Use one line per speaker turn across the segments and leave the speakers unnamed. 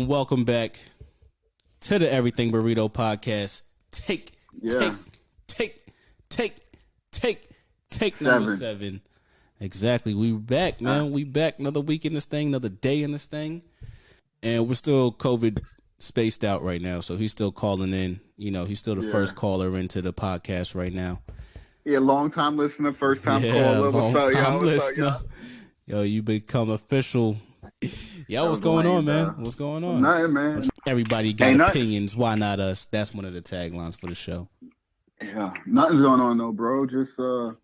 Welcome back to the Everything Burrito Podcast. Take number 7. Exactly. We back, man. We back. Another week in this thing, another day in this thing. And we're still COVID spaced out right now, so he's still calling in. You know, he's still the first caller into the podcast right now.
Yeah, long time listener, first time caller.
Long time listener. Yo, you become official. Yo, what's going on, man? What's going on?
Nothing, man.
Everybody got opinions. Why not us? That's one of the taglines for the show.
Yeah, nothing's going on though, bro. Just out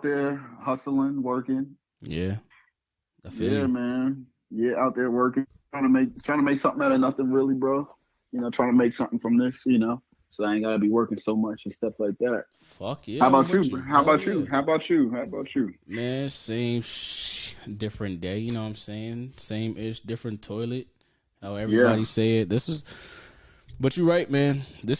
there hustling, working.
Yeah, I feel you.
Man. Yeah, out there working, trying to make something out of nothing, really, bro. You know, trying to make something from this, so I ain't gotta be working so much and stuff like that.
Fuck yeah.
How about you? How about you?
Man, same different day. You know what I'm saying? Same-ish, different toilet. How everybody say it. But you're right, man. I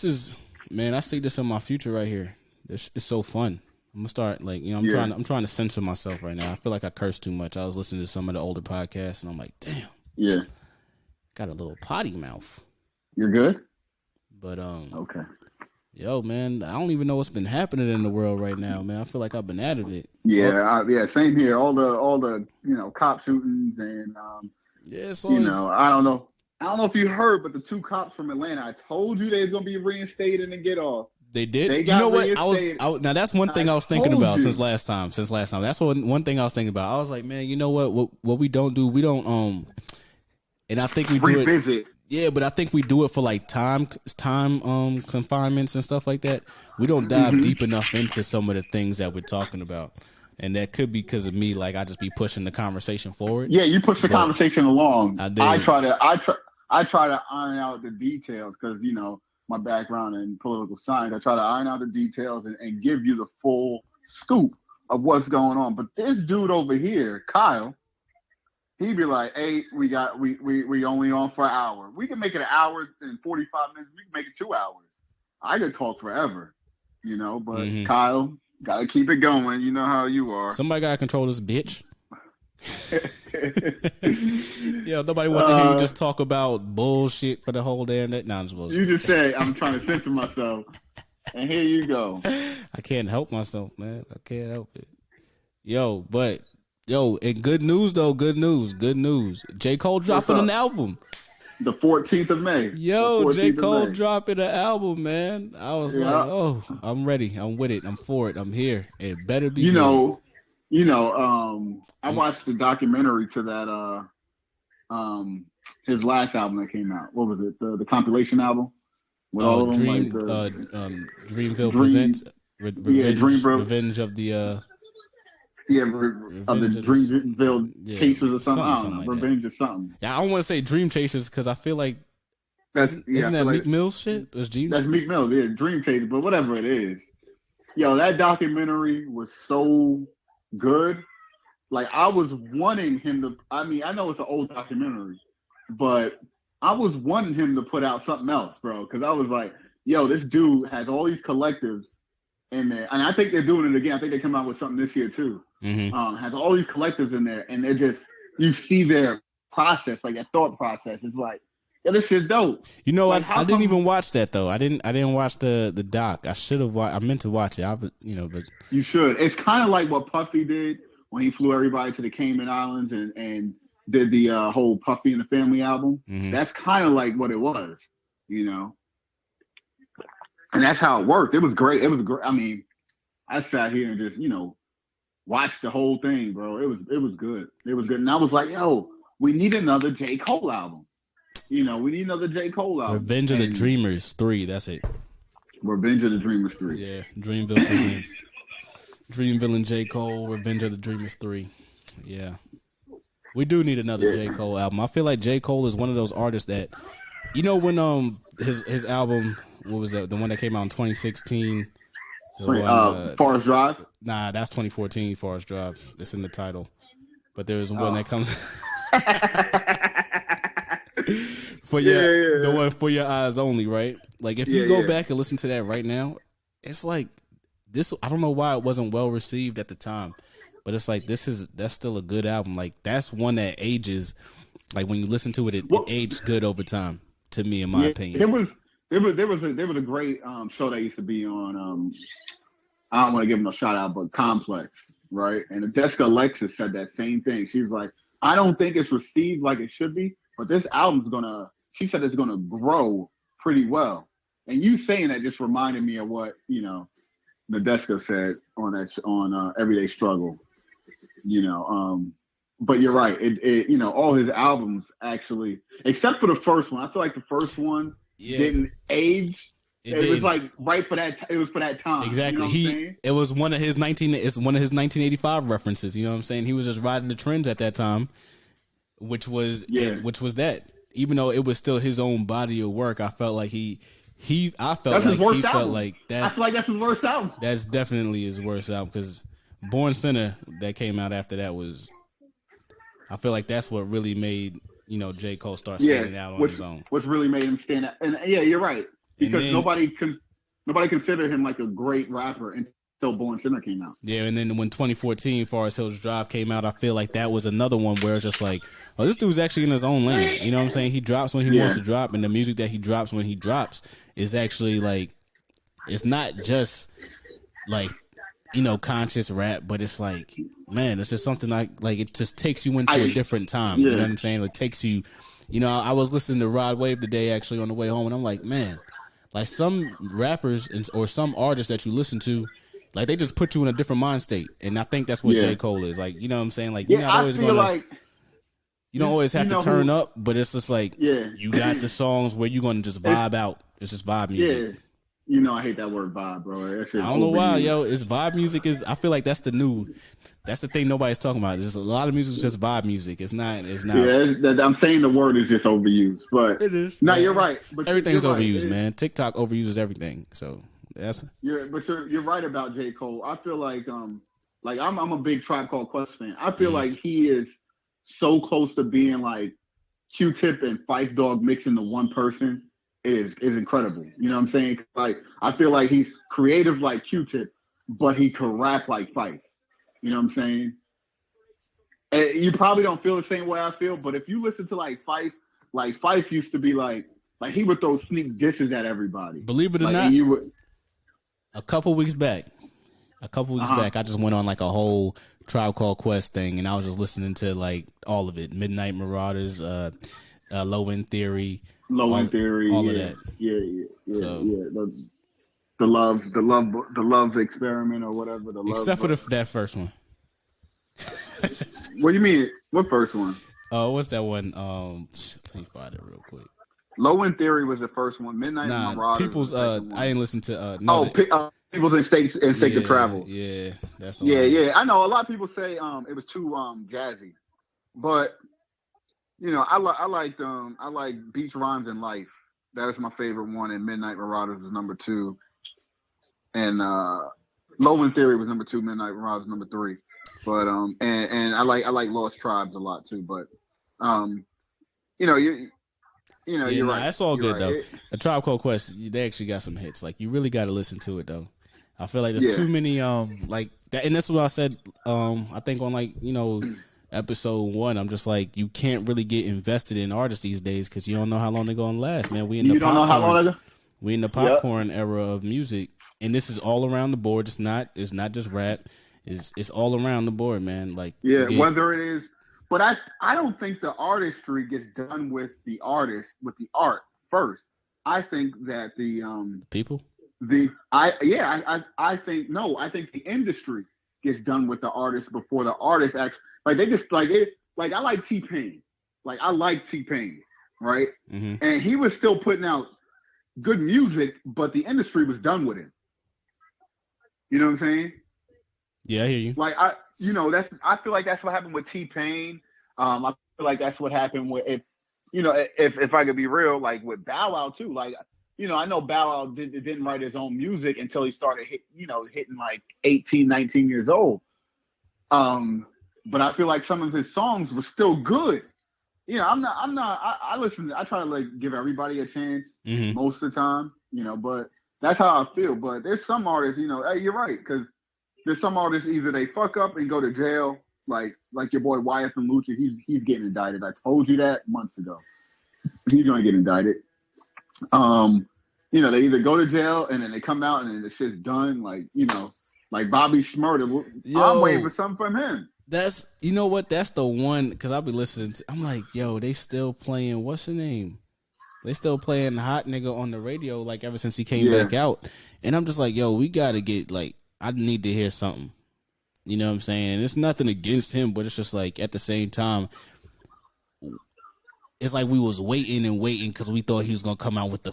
see this in my future right here. It's so fun. I'm gonna start I'm trying to censor myself right now. I feel like I curse too much. I was listening to some of the older podcasts and I'm like, damn.
Yeah.
Got a little potty mouth.
You're good?
But
okay.
Yo, man, I don't even know what's been happening in the world right now, man. I feel like I've been out of it.
Yeah, same here. All the cop shootings and I don't know if you heard, but the 2 cops from Atlanta, I told you they was gonna be reinstated and get off.
They did. You know what? Now that's one thing I was thinking about since last time. That's one thing I was thinking about. I was like, man, you know what we don't do? We don't and I think we do
revisit.
Yeah, but I think we do it for like time confinements and stuff like that. We don't dive deep enough into some of the things that we're talking about. And that could be because of me, like I just be pushing the conversation forward.
Yeah, you push the conversation along.
I
try to iron out the details because my background in political science. I try to iron out the details and give you the full scoop of what's going on. But this dude over here, Kyle, he'd be like, "Hey, we only on for an hour. We can make it an hour and 45 minutes. We can make it 2 hours. I could talk forever, But Kyle, gotta keep it going. You know how you are.
Somebody gotta control this bitch." Yeah, nobody wants to hear you just talk about bullshit for the whole damn day. Nah, I'm just bullshit.
You just say I'm trying to censor myself, and here you go.
I can't help myself, man. I can't help it. And good news though. Good news. J. Cole dropping an album.
The 14th of May.
J. Cole dropping an album, man. I was like, oh, I'm ready. I'm with it. I'm for it. I'm here. It better be good.
I watched the documentary to that his last album that came out. What was it? The compilation album? With all of them,
Dreamville presents Revenge of the
of the Dreamville Chasers or something. I don't know. Revenge or something.
Yeah, I don't want to say Dream Chasers because I feel like isn't that Meek Mill's shit? That's
Meek Mill, yeah, Dream Chasers, but whatever it is. Yo, that documentary was so good. Like I was wanting him to. I mean, I know it's an old documentary, but I was wanting him to put out something else, bro. Because I was like, yo, this dude has all these collectives in there, and I think they're doing it again. I think they come out with something this year too. Has all these collectives in there, and they're just you see their process, like their thought process. It's like, yeah, this shit's dope.
You know, like, I didn't even watch that though. I didn't watch the doc. I should have. I meant to watch it. But
you should. It's kind of like what Puffy did when he flew everybody to the Cayman Islands and did the whole Puffy and the Family album. That's kind of like what it was, and that's how it worked. It was great. It was great. I mean, I sat here and just watched the whole thing, bro. It was good. It was good, and I was like, yo, we need another J. Cole album. We need another J. Cole album.
Revenge of the Dreamers 3. That's it.
Revenge of the Dreamers 3.
Yeah, Dreamville presents Dreamville and J. Cole. Revenge of the Dreamers 3. Yeah, we do need another J. Cole album. I feel like J. Cole is one of those artists that, when his album, what was that? The one that came out in 2016.
Forest Drive.
Nah, that's 2014. Forest Drive. It's in the title. But there was one that comes. For your the one For Your Eyes Only, right? Like if you go back and listen to that right now, it's like this. I don't know why it wasn't well received at the time, but it's like that's still a good album. Like that's one that ages. Like when you listen to it, it aged good over time. To me, in my opinion,
there was a great show that used to be on. I don't want to give him a shout out, but Complex, right? And Jessica Alexis said that same thing. She was like, I don't think it's received like it should be, but this album's she said it's gonna grow pretty well. And you saying that just reminded me of what, Nadeska said on Everyday Struggle, but you're right. It all his albums actually, except for the first one, I feel like the first one didn't age. It was like right for that. It was for that time.
Exactly. It was one of his 1985 references. You know what I'm saying? He was just riding the trends at that time, which was that. Even though it was still his own body of work, I felt like I felt like that's his worst album. That's definitely his worst album because Born Sinner that came out after that was. I feel like that's what really made J. Cole start standing out on his own.
What's really made him stand out? And you're right. Because nobody considered him like a great rapper until Born Sinner came out.
Yeah, and then when 2014 Forest Hills Drive came out, I feel like that was another one where it's just like, oh, this dude's actually in his own lane. You know what I'm saying? He drops when he wants to drop, and the music that he drops when he drops is actually like, it's not just like, conscious rap, but it's like, man, it's just something like it just takes you into a different time. You know what I'm saying? It takes you, I was listening to Rod Wave today actually on the way home, and I'm like, man. Like some rappers or some artists that you listen to, like they just put you in a different mind state, and I think that's what J. Cole is. Like, you know what I'm saying? Like you're not always gonna, you don't always have to turn up, but it's just like you got the songs where you're gonna just vibe out. It's just vibe music.
Yeah. I hate that word vibe, bro.
I don't know why, it's vibe music is. I feel like that's the thing nobody's talking about. There's a lot of music is just vibe music. It's not.
Yeah, I'm saying the word is just overused, but
it is.
No, you're right.
But everything's overused, man. TikTok overuses everything. So that's.
But you're right about J. Cole. I feel like I'm a big Tribe Called Quest fan. I feel like he is so close to being like Q-Tip and Phife Dawg mixed into one person. Is incredible. You know what I'm saying? Like I feel like he's creative like Q-Tip, but he can rap like Phife. You know what I'm saying? And you probably don't feel the same way I feel, but if you listen to like Phife used to be like he would throw sneak disses at everybody.
Believe it or not, a couple weeks back, I just went on like a whole Tribe Called Quest thing, and I was just listening to like all of it: Midnight Marauders, Low End Theory.
All of that. That's the love experiment or whatever.
Except for that first one.
What do you mean? What first one?
What's that one? Let me find it real quick.
Low End Theory was the first one. Midnight Marauders.
People's. I didn't listen to.
People's Instinct Travel.
Yeah, that's the
one.
Yeah.
I know a lot of people say it was too jazzy, but. I like Beach Rhymes and Life. That is my favorite one, and Midnight Marauders was number 2. And Low End Theory was number 2, Midnight Marauders number 3. But and I like Lost Tribes a lot too. But you're right.
That's all good though. A Tribe Called Quest, they actually got some hits. Like you really got to listen to it though. I feel like there's too many like that, and that's what I said. I think on episode 1, I'm just like, you can't really get invested in artists these days because you don't know how long they're gonna last, man. We in the popcorn era of music, and this is all around the board. It's not just rap. It's all around the board, man. Like
whether it is, but I don't think the artistry gets done with the artist with the art first. I think that the
people.
I think the industry gets done with the artist before the artist actually. Like they just like it. Like I like T-Pain. Like I like T-Pain, right? Mm-hmm. And he was still putting out good music, but the industry was done with him. You know what I'm saying?
Yeah, I hear you.
Like I feel like that's what happened with T-Pain. I feel like that's what happened with if I could be real, like with Bow Wow too. Like I know Bow Wow didn't write his own music until he started hitting like 18, 19 years old. But I feel like some of his songs were still good, I listen. I try to like give everybody a chance most of the time, but that's how I feel. But there's some artists, hey, you're right, because there's some artists either they fuck up and go to jail, like your boy Wyatt from Lucha. He's getting indicted. I told you that months ago. He's gonna get indicted. They either go to jail and then they come out and then the shit's done. Like Bobby Shmurda. I'm waiting for something from him.
That's that's the one, because I'll be listening to, I'm like, yo, they still playing, what's the name? They still playing Hot Nigga on the radio, like ever since he came back out. And I'm just like, yo, we gotta get, like, I need to hear something. You know what I'm saying? And it's nothing against him, but it's just like at the same time, it's like we was waiting and waiting because we thought he was gonna come out with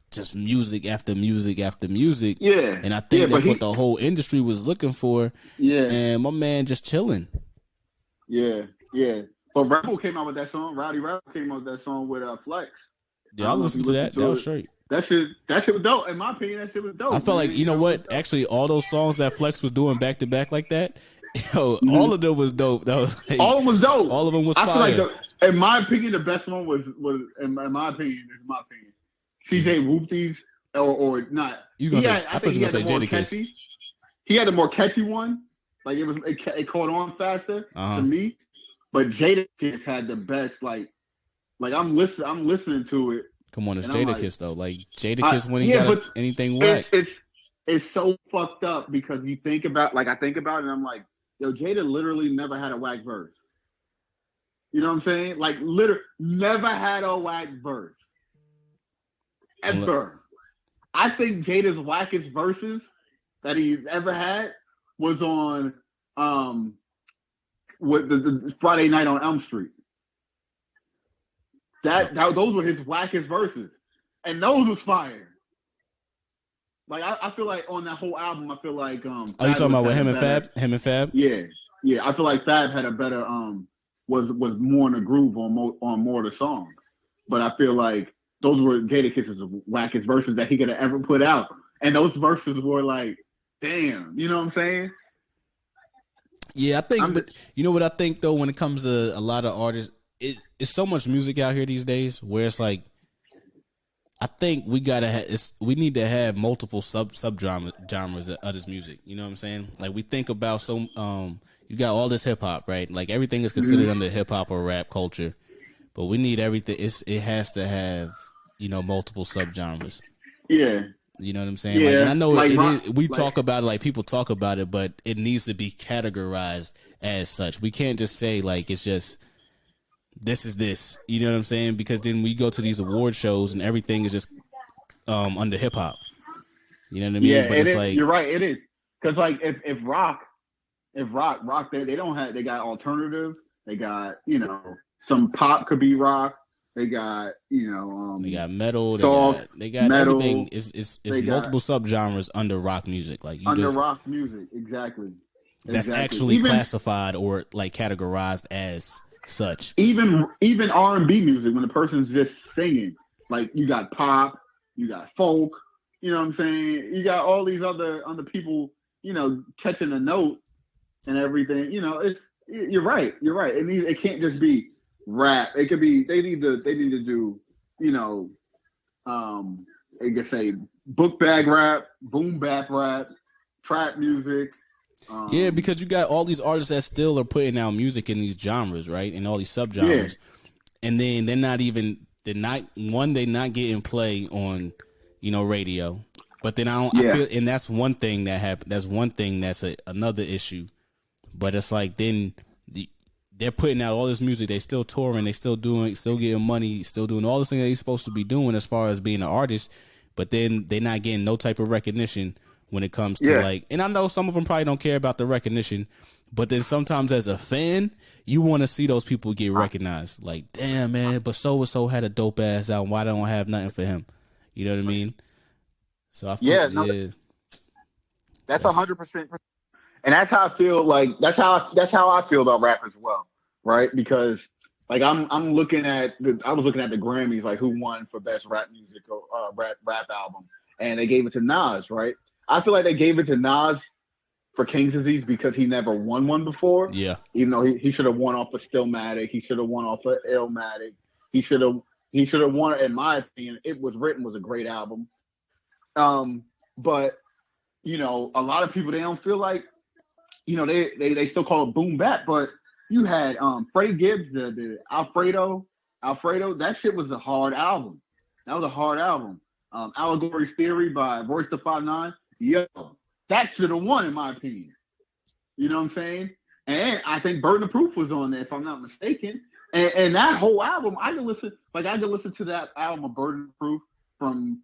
just music after music after music.
Yeah.
And I think that's what the whole industry was looking for.
Yeah.
And my man just chilling.
Yeah, yeah. But Rebel came out with that song. Rowdy Rebel came out with that song with Flex.
Yeah, I listened to that. That was straight.
That shit was dope. In my opinion, that shit was dope.
I felt like, you know what? Actually, all those songs that Flex was doing back to back like that, all of them was dope. That was like,
all of them was dope.
All of them was fire.
I feel like in my opinion, the best one was in my opinion, CJ Whoopties or not.
I thought you were gonna say Jadakiss.
He had a more catchy one. Like it caught on faster to me. But Jadakiss had the best. Like I'm listening to it.
Come on, it's Jadakiss though. Like Jadakiss when he got anything whack.
It's so fucked up because you think about, like I think about it and I'm like, yo, Jada literally never had a whack verse. You know what I'm saying? Like literally never had a whack verse. Ever. I think Jada's wackest verses that he's ever had was on with the Friday Night on Elm Street. Those were his wackest verses, and those was fire. Like I feel like on that whole album, I feel like
Are you talking about with him and Fab? Him and Fab?
Yeah. I feel like Fab had a better was more in the groove on more of the songs, but I feel like those were Jadakiss's wackest verses that he could have ever put out, and those verses were like, damn, you know what I'm saying?
Yeah, I think, but you know what I think though, when it comes to a lot of artists, it's so much music out here these days where it's like, I think we need to have multiple genres of this music. You know what I'm saying? Like we think about you got all this hip hop, right? Like everything is considered under hip hop or rap culture, but we need everything. It has to have multiple subgenres.
Yeah.
You know what I'm saying?
Yeah.
Like, and I know we talk about it, like people talk about it, but it needs to be categorized as such. We can't just say like it's just this is this. You know what I'm saying? Because then we go to these award shows and everything is just under hip hop. You know what I mean?
Yeah,
but it's like
you're right. It is because like if rock they don't have, they got alternative. They got some pop could be rock. They got
they got metal. They got
metal,
everything. It's multiple subgenres under rock music. Like
rock music, exactly.
That's actually classified or like categorized as such.
Even R&B music, when the person's just singing, like you got pop, you got folk. You know what I'm saying? You got all these other people, catching a note and everything. You're right. It can't just be rap. It could be they need to do they could say book bag rap, boom bap rap, trap music.
Yeah, because you got all these artists that still are putting out music in these genres, right? And all these subgenres. Yeah. And then they're not getting play on radio. But then I feel, and that's one thing that happened. That's one thing that's another issue. But it's like then they're putting out all this music. They still touring. They still getting money. Still doing all the things that they're supposed to be doing as far as being an artist. But then they're not getting no type of recognition when it comes to like. And I know some of them probably don't care about the recognition. But then sometimes as a fan, you want to see those people get recognized. Like, damn man, but so and so had a dope ass album. Why don't I have nothing for him? You know what I mean? So I feel,
that's 100%. And that's how I feel. Like that's how I feel about rap as well, right? Because like I was looking at the Grammys, like who won for best rap music or rap album, and they gave it to Nas, right? I feel like they gave it to Nas for King's Disease because he never won one before.
Yeah.
Even though he should have won off of Stillmatic, he should have won off of Illmatic. He should have won. In my opinion, It Was Written was a great album. But you know, a lot of people, they don't feel like, you know, they still call it boom bap, but you had Freddie Gibbs, the Alfredo, that shit was a hard album. That was a hard album. Allegory's Theory by Royce da 5'9", yo, that should have won in my opinion. You know what I'm saying? And I think Burden of Proof was on there, if I'm not mistaken. And that whole album, I could listen to that album of Burden of Proof from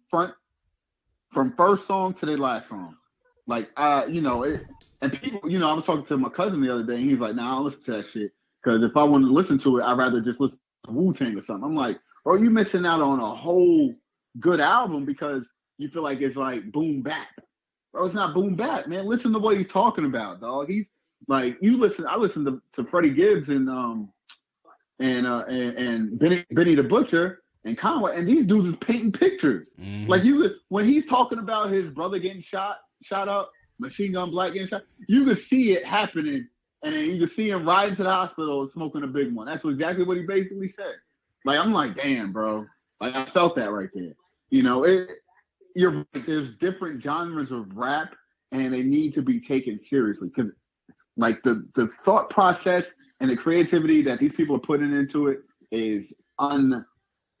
first song to their last song. Like, you know, and people, you know, I was talking to my cousin the other day, and he's like, "Nah, I don't listen to that shit, because if I want to listen to it, I'd rather just listen to Wu-Tang or something." I'm like, bro, you missing out on a whole good album because you feel like it's like boom bap. Bro, it's not boom bap, man. Listen to what he's talking about, dog. He's like, I listened to Freddie Gibbs and Benny the Butcher and Conway, and these dudes is painting pictures. Mm-hmm. Like when he's talking about his brother getting shot up, Machine Gun Black getting shot, you can see it happening, and then you can see him riding to the hospital smoking a big one. That's exactly what he basically said. Like, I'm like, damn, bro. Like, I felt that right there. You know, there's different genres of rap, and they need to be taken seriously, because like the thought process and the creativity that these people are putting into it is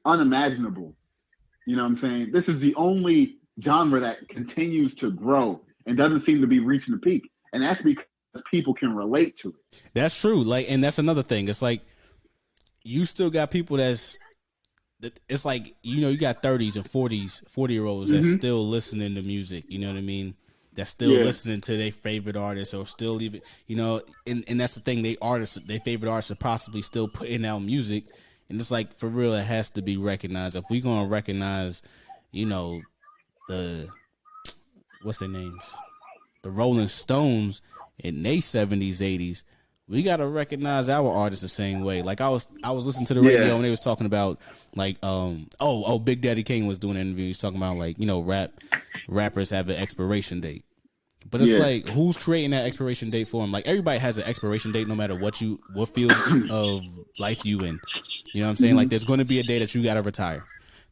unimaginable. You know what I'm saying? This is the only genre that continues to grow and doesn't seem to be reaching the peak. And that's because people can relate to it.
That's true. Like, and that's another thing. It's like, you still got people it's like, you know, you got 30s and 40-year-olds that's still listening to music. You know what I mean? That's still listening to their favorite artists, or still even, you know, and that's the thing, their favorite artists are possibly still putting out music. And it's like, for real, it has to be recognized. If we're going to recognize, you know, what's their names? The Rolling Stones in their 70s, 80s, we got to recognize our artists the same way. Like, I was listening to the radio and they was talking about, like, Big Daddy Kane was doing an interview. He's talking about, like, you know, rappers have an expiration date. But it's like, who's creating that expiration date for them? Like, everybody has an expiration date no matter what field of life you in. You know what I'm saying? Like, there's going to be a day that you got to retire.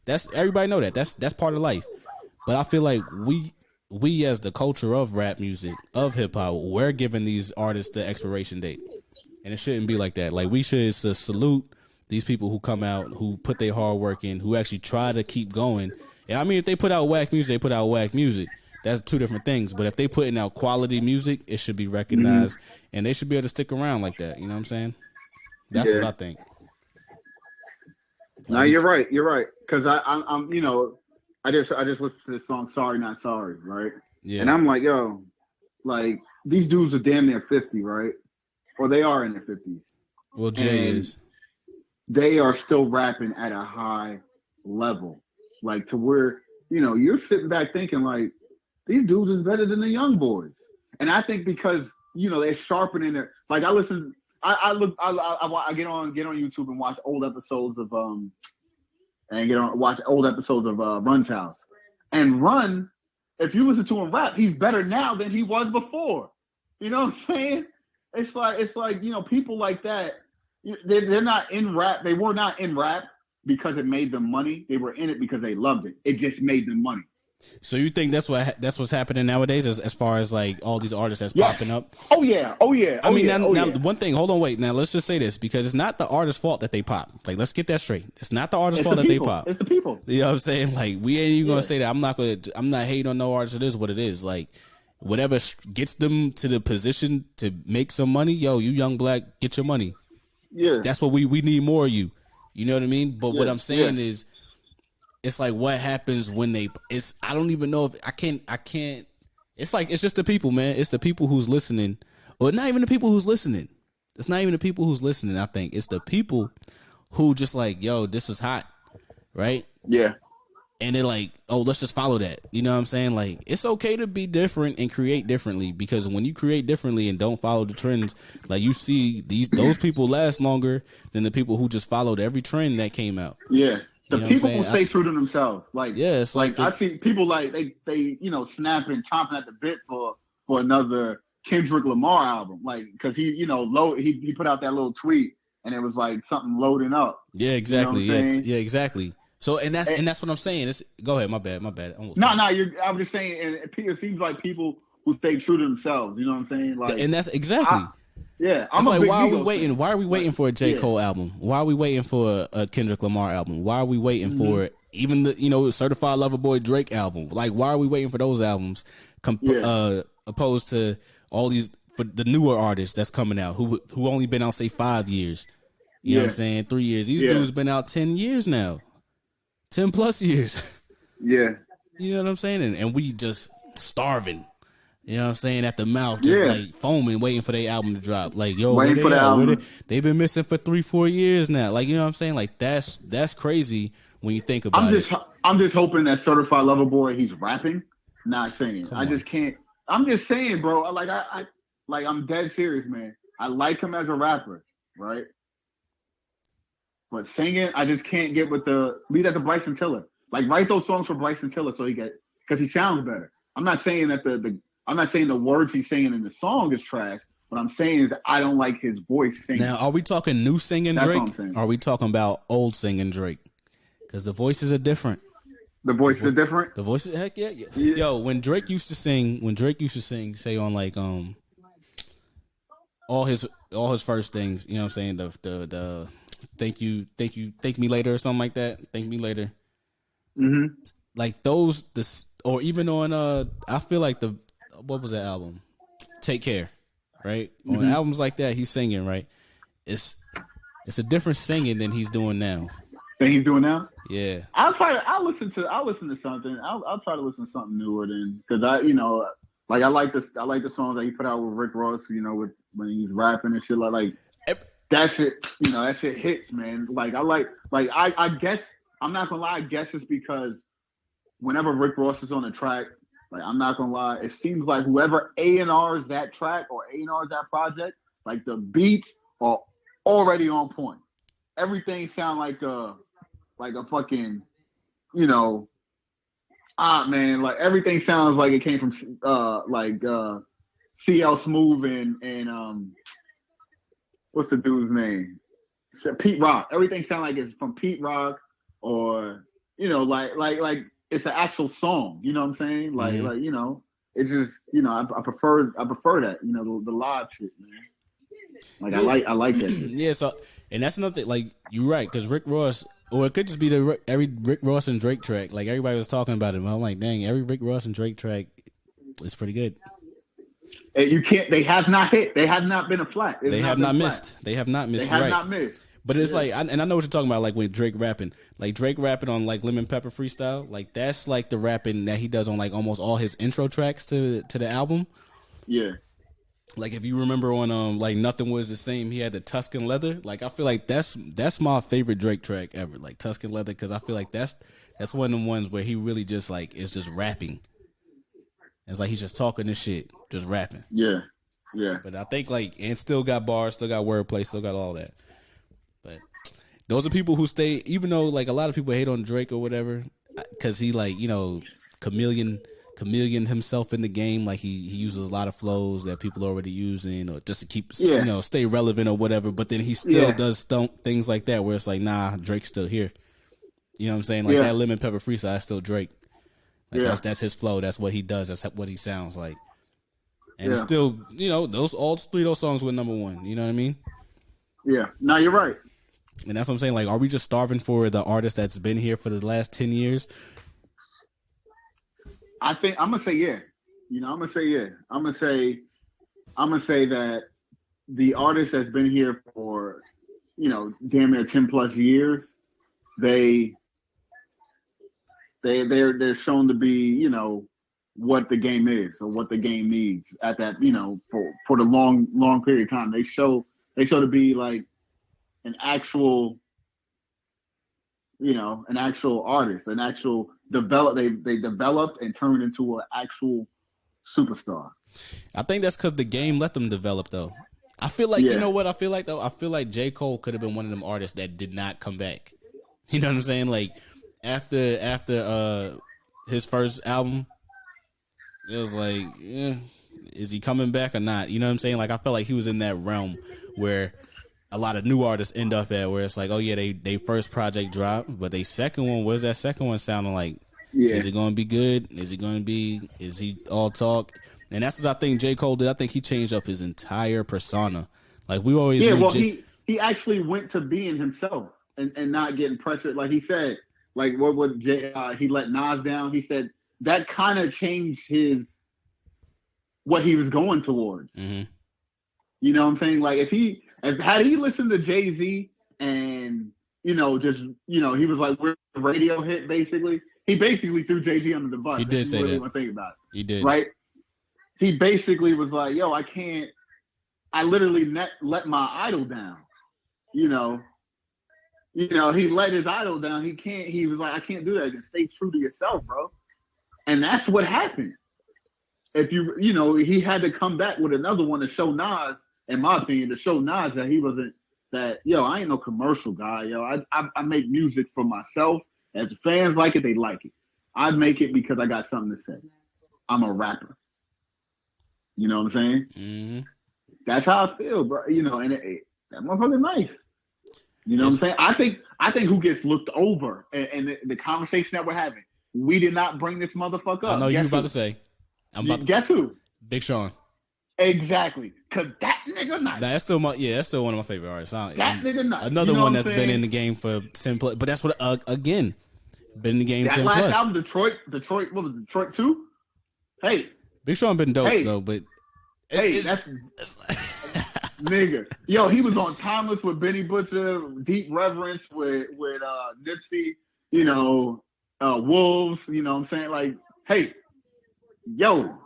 Everybody know that. That's part of life. But I feel like we as the culture of rap music, of hip hop, we're giving these artists the expiration date. And it shouldn't be like that. Like, we should salute these people who come out, who put their hard work in, who actually try to keep going. And I mean, if they put out whack music, they put out whack music. That's two different things. But if they putting out quality music, it should be recognized, and they should be able to stick around like that. You know what I'm saying? That's what I think.
No, you're right. Because I'm you know, I just listened to this song, Sorry Not Sorry, right? Yeah. And I'm like, yo, like, these dudes are damn near 50, right? Or they are in their 50s.
Well, Jay is.
They are still rapping at a high level. Like, to where, you know, you're sitting back thinking, like, these dudes is better than the young boys. And I think because, you know, they're sharpening their, like, I get on YouTube and watch old episodes of Run's House. And Run, if you listen to him rap, he's better now than he was before. You know what I'm saying? It's like, you know, people like that, they're not in rap. They were not in rap because it made them money. They were in it because they loved it. It just made them money.
So you think that's what's happening nowadays, as far as like all these artists that's popping up?
Oh yeah.
I mean, now one thing. Hold on, wait. Now let's just say this, because it's not the artist's fault that they pop. Like, let's get that straight. It's not the artist's fault that they pop.
It's the people.
You know what I'm saying? Like, we ain't even gonna say that. I'm not hating on no artist. It is what it is. Like, whatever gets them to the position to make some money. Yo, you young black, get your money.
Yeah.
That's what we need more of you. You know what I mean? But what I'm saying is, it's like, what happens when I don't even know if I can't. It's like, it's just the people, man. It's the people who's listening, or not even the people who's listening. It's not even the people who's listening. I think it's the people who just like, yo, this is hot, right?
Yeah.
And they're like, oh, let's just follow that. You know what I'm saying? Like, it's okay to be different and create differently, because when you create differently and don't follow the trends, like, you see those people last longer than the people who just followed every trend that came out.
Yeah. The people who stay true to themselves. Like,
yeah, it's like
I see people like they you know, snapping, chomping at the bit for another Kendrick Lamar album, like because he put out that little tweet and it was like something loading up.
Yeah, exactly.
You know what I'm saying?
Yeah, exactly. So and that's what I'm saying. Go ahead. My bad.
I'm just saying. And it seems like people who stay true to themselves. You know what I'm saying? Like,
and that's exactly.
I'm
like, why are we
Migos
waiting?
fan.
Why are we waiting for a J. Cole album? Why are we waiting for a Kendrick Lamar album? Why are we waiting for even the Certified Lover Boy Drake album? Like, why are we waiting for those albums? Opposed to all these for the newer artists that's coming out who only been out say 5 years. You know what I'm saying? 3 years. These dudes been out 10 years now, 10 plus years.
Yeah.
You know what I'm saying? And we just starving. You know what I'm saying? At the mouth, just like foaming, waiting for their album to drop. Like, yo,
waiting for the album.
They've been missing for 3-4 years now. Like, you know what I'm saying? Like, that's crazy when you think about it.
I'm just hoping that Certified Lover Boy, he's rapping, not singing. I just can't. I'm just saying, bro. I'm dead serious, man. I like him as a rapper, right? But singing, I just can't get with leave that to Bryson Tiller. Like, write those songs for Bryson Tiller because he sounds better. I'm not saying that I'm not saying the words he's saying in the song is trash. What I'm saying is that I don't like his voice singing.
Now, are we talking new singing
That's
Drake?
What I'm saying.
Or are we talking about old singing Drake? Because the voices are different.
The voices are different?
The voices, heck yeah. Yo, when Drake used to sing, say on like all his first things, you know what I'm saying? The thank me later or something like that. Thank me later.
Mm-hmm.
Like or even on I feel like what was that album? Take Care, right? On albums like that, he's singing, right? It's a different singing than he's doing now.
Yeah. I'll listen to something. I'll try to listen to something newer because I like the songs that he put out with Rick Ross, when he's rapping and shit like that shit, that shit hits, man. I guess I'm not gonna lie, I guess it's because whenever Rick Ross is on the track, like, I'm not gonna lie, it seems like whoever A&Rs that track or A&Rs that project, like, the beats are already on point. Everything sound like a fucking, like, everything sounds like it came from CL Smooth and what's the dude's name? Pete Rock. Everything sounds like it's from Pete Rock or like it's an actual song. You know what I'm saying? It's just I prefer that. The live shit, man. Like, I like that shit.
Yeah. So and that's another thing. Like, you're right, because Rick Ross. Or it could just be every Rick Ross and Drake track. Like, everybody was talking about it. I'm like, dang, every Rick Ross and Drake track is pretty good.
And you can't. They have not hit. They have not been a flat.
They have not missed. They have not missed.
They have not missed.
But it's like, and I know what you're talking about. Like, with Drake rapping, like Drake rapping on like Lemon Pepper Freestyle. Like, that's like the rapping that he does on like almost all his intro tracks to the album.
Yeah.
Like, if you remember on like Nothing Was the Same, he had the Tuscan Leather. Like, I feel like that's my favorite Drake track ever. Like, Tuscan Leather, because I feel like that's one of the ones where he really just like is just rapping. It's like he's just talking this shit, just rapping.
Yeah, yeah.
But I think and still got bars, still got wordplay, still got all that. But those are people who stay, even though like a lot of people hate on Drake or whatever, because he chameleon himself in the game. Like, he uses a lot of flows that people are already using, or just to keep stay relevant or whatever. But then he still does things like that where it's like, nah, Drake's still here. You know what I'm saying? Like, that Lemon Pepper Freestyle is still Drake. Like, that's his flow. That's what he does. That's what he sounds like. And it's still, all three of those songs were number one. You know what I mean?
Yeah. No, you're right.
And that's what I'm saying. Like, are we just starving for the artist that's been here for the last 10 years?
I think I'm gonna say yeah. I'm gonna say yeah. I'm gonna say that the artist that's been here for, damn near 10 plus years, they're shown to be, what the game is or what the game needs at that, for the long period of time. They show to be like an actual artist, an actual they developed and turned into an actual superstar.
I think that's because the game let them develop, though. I feel like, you know what I feel like, though? I feel like J. Cole could have been one of them artists that did not come back. You know what I'm saying? Like, after his first album, it was like, is he coming back or not? You know what I'm saying? Like I felt like he was in that realm where a lot of new artists end up at, where it's like, oh yeah, they first project dropped, but they second one, what is that second one sounding like? Yeah. Is it going to be good? Is he all talk? And that's what I think J. Cole did. I think he changed up his entire persona. Like we always
he actually went to being himself and not getting pressured. Like he said, like what would he let Nas down? He said that kind of changed what he was going towards.
Mm-hmm.
You know what I'm saying? Like had he listened to Jay-Z and he was like, we're a radio hit basically. He basically threw Jay-Z under the bus.
He did say
really
that.
Want to think about it.
He did.
Right? He basically was like, yo, I literally let my idol down. He let his idol down. He was like, I can't do that. You stay true to yourself, bro. And that's what happened. If he had to come back with another one to show Nas, in my opinion, to show Nas that he wasn't that, I ain't no commercial guy, I make music for myself. As fans like it, they like it. I make it because I got something to say. I'm a rapper. You know what I'm saying?
Mm-hmm.
That's how I feel, bro. And that motherfucker's nice. You know what I'm saying? I think who gets looked over and the conversation that we're having, we did not bring this motherfucker up.
I know you were about to say.
Guess who?
Big Sean.
Exactly. Cause that nigga nice.
That's still one of my favorite artists.
That nigga nice.
Another one that's been in the game for 10 plus. But that's what again, been in the game 10 plus. That last
album, Detroit. What was it, Detroit 2? Hey.
Big Sean been dope though, but
that's nigga. Yo, he was on Timeless with Benny Butcher, Deep Reverence with Nipsey. Wolves. You know what I'm saying? Like, hey, yo.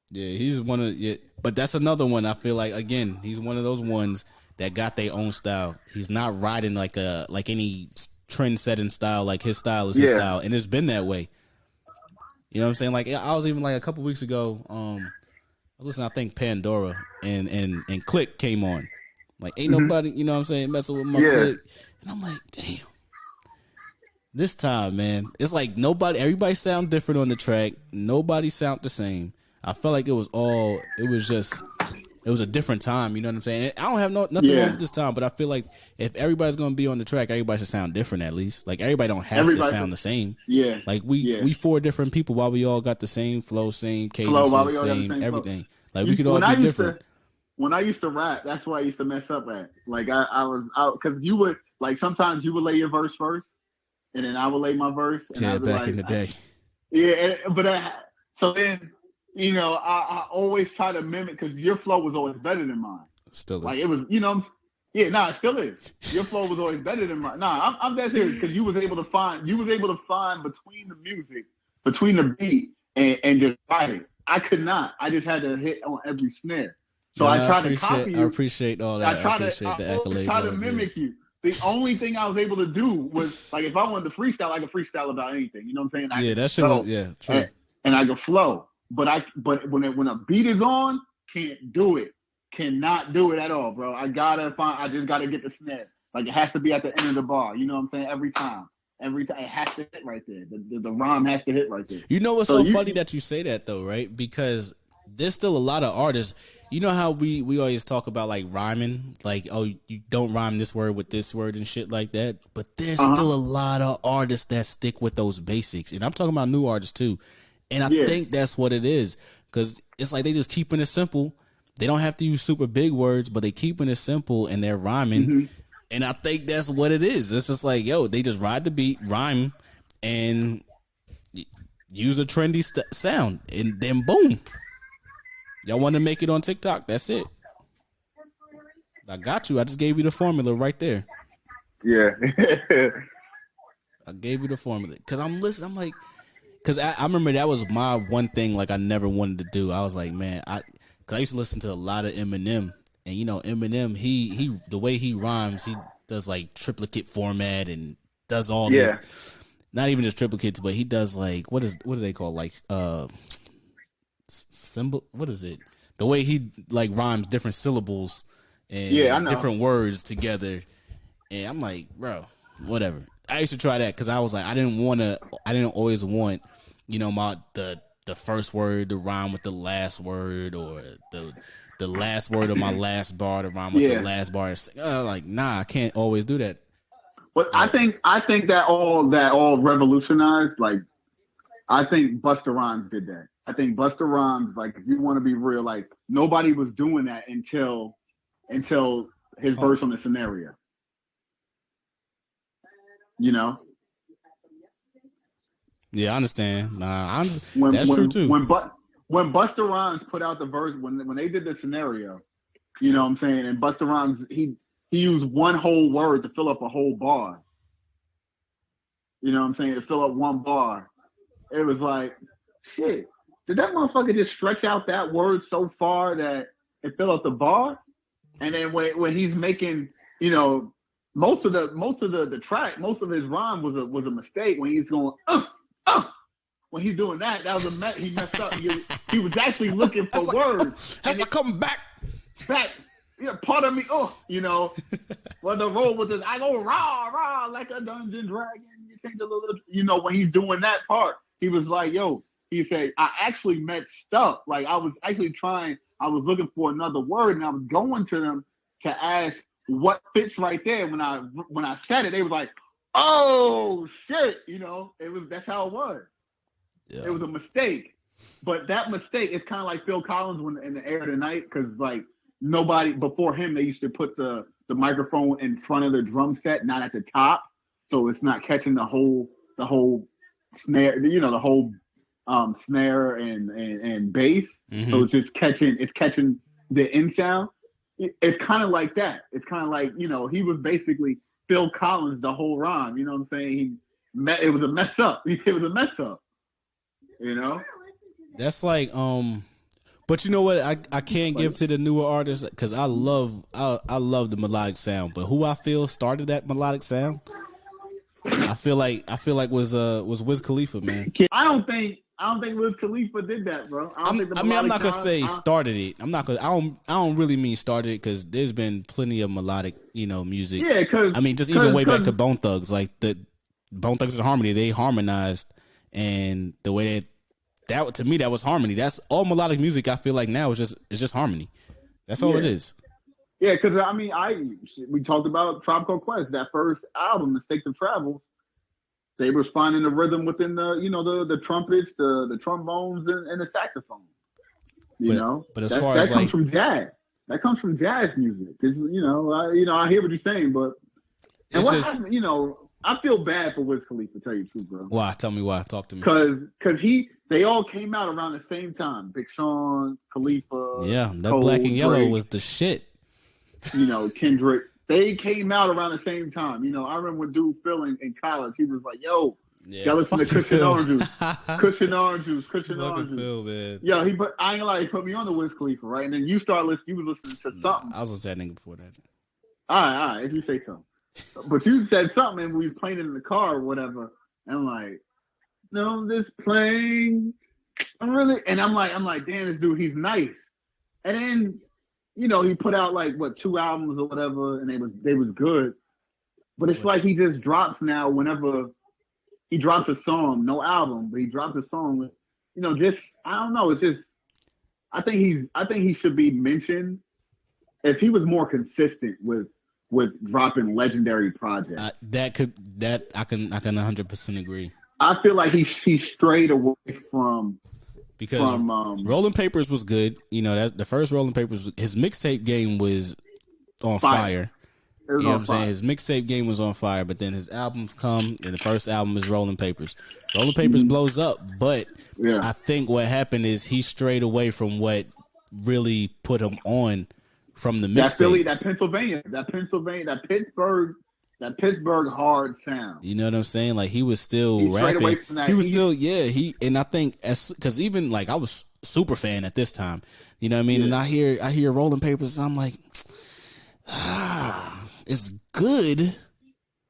Yeah, he's one of but that's another one. I feel like again, he's one of those ones that got their own style. He's not riding like any trend setting style. Like his style is his style, and it's been that way. You know what I'm saying? Like I was even like a couple weeks ago. I was listening. I think Pandora and Click came on. Like ain't nobody, you know what I'm saying, messing with my Click, and I'm like, damn. This time, man, it's like everybody sound different on the track. Nobody sound the same. I felt like it was a different time. You know what I'm saying? I don't have nothing wrong with this time, but I feel like if everybody's gonna be on the track, everybody should sound different at least. Like everybody don't have to sound the same.
Yeah.
Like we 4 different people, while we all got the same flow, same cadence, same everything. Like we could all be different.
When I used to rap, that's where I used to mess up at. Like I was out because you would like sometimes you would lay your verse first, and then I would lay my verse. And
back in the day.
So then. I always try to mimic because your flow was always better than mine.
Still is.
Like it was, it still is. Your flow was always better than mine. Nah, I'm that serious because you was able to find between the music, between the beat, and just write it. I could not. I just had to hit on every snare. So I tried to copy you.
I appreciate all that. I appreciate the accolades.
I tried to mimic you. The only thing I was able to do was like if I wanted to freestyle, I could freestyle about anything. You know what I'm saying?
That shit was true.
And I could flow. But when a beat is on, can't do it. Cannot do it at all, bro. I just gotta get the snare. Like it has to be at the end of the bar. You know what I'm saying? Every time it has to hit right there. The rhyme has to hit right there.
You know what's so funny that you say that though, right? Because there's still a lot of artists. You know how we always talk about like rhyming, like you don't rhyme this word with this word and shit like that. But there's still a lot of artists that stick with those basics, and I'm talking about new artists too. And I think that's what it is, because it's like they just keeping it simple. They don't have to use super big words, but they keeping it simple and they're rhyming. Mm-hmm. And I think that's what it is. It's just like, they just ride the beat, rhyme, and use a trendy sound, and then boom. Y'all want to make it on TikTok? That's it. I got you. I just gave you the formula right there.
Yeah.
I gave you the formula because I'm listening. I'm like. Because I remember that was my one thing like I never wanted to do. I was like, man, because I used to listen to a lot of Eminem. And, Eminem, he the way he rhymes, he does like triplicate format and does all this. Not even just triplicates, but he does like, what do they call, like, symbol? What is it? The way he like rhymes different syllables and different words together. And I'm like, bro, whatever. I used to try that because I was like, I didn't always want, the the first word to rhyme with the last word, or the last word of my last bar to rhyme with the last bar. Like, nah, I can't always do that.
But I think that all revolutionized. Like, I think Busta Rhymes did that. I think Busta Rhymes, like, if you want to be real, like, nobody was doing that until his verse on the scenario. You know?
Yeah, I understand. Nah, that's true too.
When Busta Rhymes put out the verse, when they did the scenario, you know what I'm saying? And Busta Rhymes, he used one whole word to fill up a whole bar. You know what I'm saying? To fill up one bar. It was like, shit, did that motherfucker just stretch out that word so far that it filled up the bar? And then when he's making, you know, most of the track, most of his rhyme was a mistake when he's going, when he's doing that was he messed up. He was actually looking for words.
As I come back,
yeah, part of me, you know, well, the role was this, I go rah like a dungeon dragon. You take a little, you know, when he's doing that part, he was like, yo, he said, I actually messed up. Like, I was looking for another word, and I was going to them to ask what fits right there. When I said it, they was like, oh shit, you know, that's how it was. Yeah. It was a mistake. But that mistake is kind of like Phil Collins when in the Air Tonight, because like nobody before him, they used to put the microphone in front of the drum set, not at the top, so it's not catching the whole snare, you know, the whole snare and bass. Mm-hmm. So it's just catching the in sound. It's kind of like that. It's kind of like, you know, he was basically Phil Collins the whole rhyme. You know what I'm saying? It was a mess up. It was a mess up. You know?
That's like, but you know what? I can't give to the newer artists because I love the melodic sound. But who I feel started that melodic sound, I feel like was Wiz Khalifa, man.
I don't think Wiz Khalifa did that, bro. I'm
not gonna say started it. I don't really mean started it because there's been plenty of melodic, you know, music.
Yeah, because
just even way back to Bone Thugs, like the Bone Thugs and Harmony, they harmonized, and the way that to me that was harmony. That's all melodic music. I feel like now is just harmony. That's all it is.
Yeah, because I mean, we talked about Tribe Called Quest, that first album, Mistakes of Travel. They were finding the rhythm within the trumpets, the trombones, and the saxophone. You know,
but as far as
that comes from jazz. That comes from jazz music. I hear what you're saying, but I feel bad for Wiz Khalifa. Tell you the truth, bro.
Why? Tell me why. Talk to me.
Because they all came out around the same time. Big Sean, Khalifa.
Yeah, that
Cole,
Black and Yellow
Drake,
was the shit.
You know, Kendrick. They came out around the same time. You know, I remember when dude Phil in college, he was like, yo, y'all listen to Cushion Orange Juice. Cushion Orange Juice.
Phil, man.
Yo, I ain't like put me on the Wiz Khalifa, right? And then you was listening to something.
I was listening to that nigga before that.
All right, if you say so. But you said something and we was playing it in the car or whatever. And I'm like, no, this playing. I'm like, damn, this dude, he's nice. And then, you know, he put out like 2 albums or whatever, and they was good. But it's like he just drops now whenever he drops a song, no album, but he drops a song. You know, just I don't know. It's just I think he should be mentioned if he was more consistent with dropping legendary projects.
I can 100% agree.
I feel like he strayed away from.
Because Rolling Papers was good. You know, that's the first Rolling Papers. His mixtape game was on fire. You know what I'm saying? His mixtape game was on fire, but then his albums come, and the first album is Rolling Papers. Rolling Papers blows up, but I think what happened is he strayed away from what really put him on from the mixtape.
That Philly, that Pennsylvania, that Pittsburgh hard sound.
You know what I'm saying? Like he was still rapping. He was still, and I think because even like I was super fan at this time. You know what I mean? Yeah. And I hear Rolling Papers. And I'm like, it's good.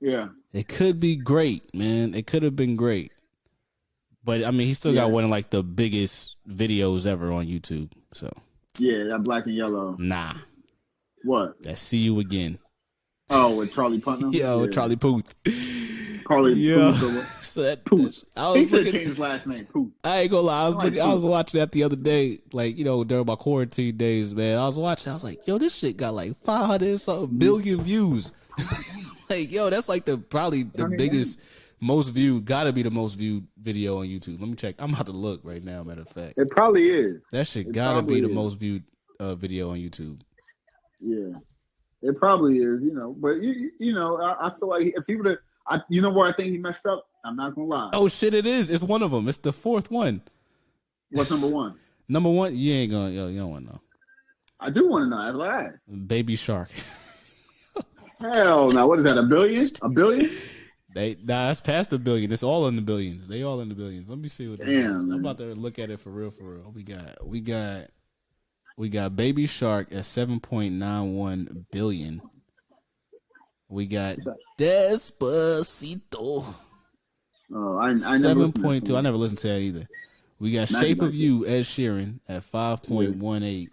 Yeah,
it could be great, man. It could have been great. But I mean, he still got one of like the biggest videos ever on YouTube. So
that Black and Yellow.
Nah.
What?
That See You Again.
Oh, with Charlie Putnam?
With Charlie Puth.
Puth. Pooh.
I
He
was
should
looking.
change his last name. Pooh.
I ain't gonna lie.
Like
I was watching that the other day, like, you know, during my quarantine days, man. I was watching. I was like, yo, this shit got like 500 something billion views. Like, yo, that's like probably the biggest, most viewed, gotta be the most viewed video on YouTube. Let me check. I'm about to look right now. Matter of fact,
it probably is.
That shit gotta be the most viewed video on YouTube.
Yeah, it probably is. You know, but you know, I feel like if he would have, you know where I think he messed up. I'm not gonna lie.
Oh shit, it is. It's one of them. It's the fourth one.
What's number one?
Number one, you ain't gonna. Yo, you don't want to know.
I do want to know. That's why.
Baby Shark.
Hell no! What is that? A billion? A billion?
Nah, that's past a billion. It's all in the billions. They all in the billions. Let me see what this is. I'm about to look at it for real. We got Baby Shark at 7.91 billion. We got Despacito.
Oh, I
7.2. I never listened to that either. We got Shape of You, Ed Sheeran at 5.18,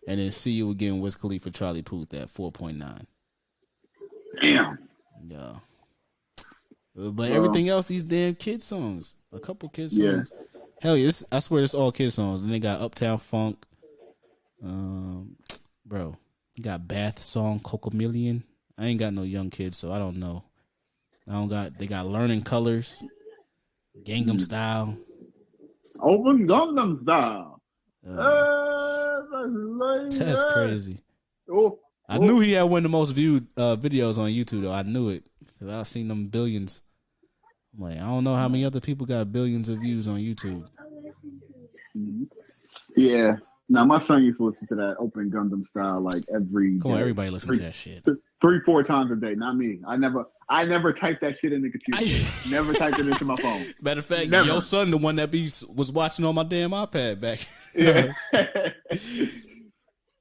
and then See You Again, Wiz Khalifa, Charlie Puth at 4.9.
Damn.
Yeah. But everything else, these damn kid songs. A couple kid songs. Yeah. Hell yeah, I swear it's all kid songs. Then they got Uptown Funk. Bro, you got Bath Song, Cocomillion. I ain't got no young kids, so I don't know. They got Learning Colors, Gangnam Style.
Open Gangnam Style.
That's crazy. I knew he had one of the most viewed videos on YouTube, though. I knew it. Because I seen them billions. I'm like, I don't know how many other people got billions of views on YouTube.
Yeah. Now, my son used to listen to that Open Gundam Style like every
day. Come on, everybody listens to that shit.
3-4 times a day. Not me. I never typed that shit in the computer. Never typed it into my phone.
Matter of fact, your son, the one that was watching on my damn iPad back.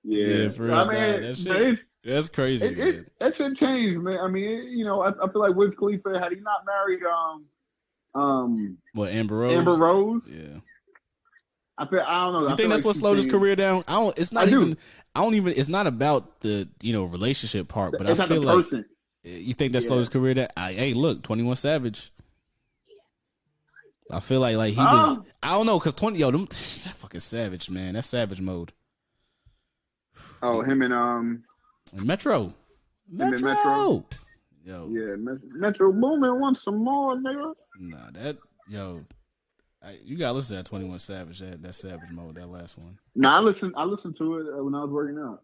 Yeah, for real. I mean, that shit, that's crazy, man.
That shit changed, man. I mean, you know, I feel like Wiz Khalifa, had he not married
Amber Rose?
Amber Rose?
Yeah.
I don't know.
You think that's what slowed his career down? It's not about the, you know, relationship part, but I feel like person. You think that slowed his career down? Hey, look, 21 Savage. I feel like he was. I don't know, cause that fucking Savage, man. That's Savage mode.
Oh, him and
Metro.
Metro.
Yo.
Yeah, Metro Boomin wants some more, nigga.
Nah, you gotta listen to that 21 Savage, that Savage mode, that last one.
Nah, I listened to it when I was working out.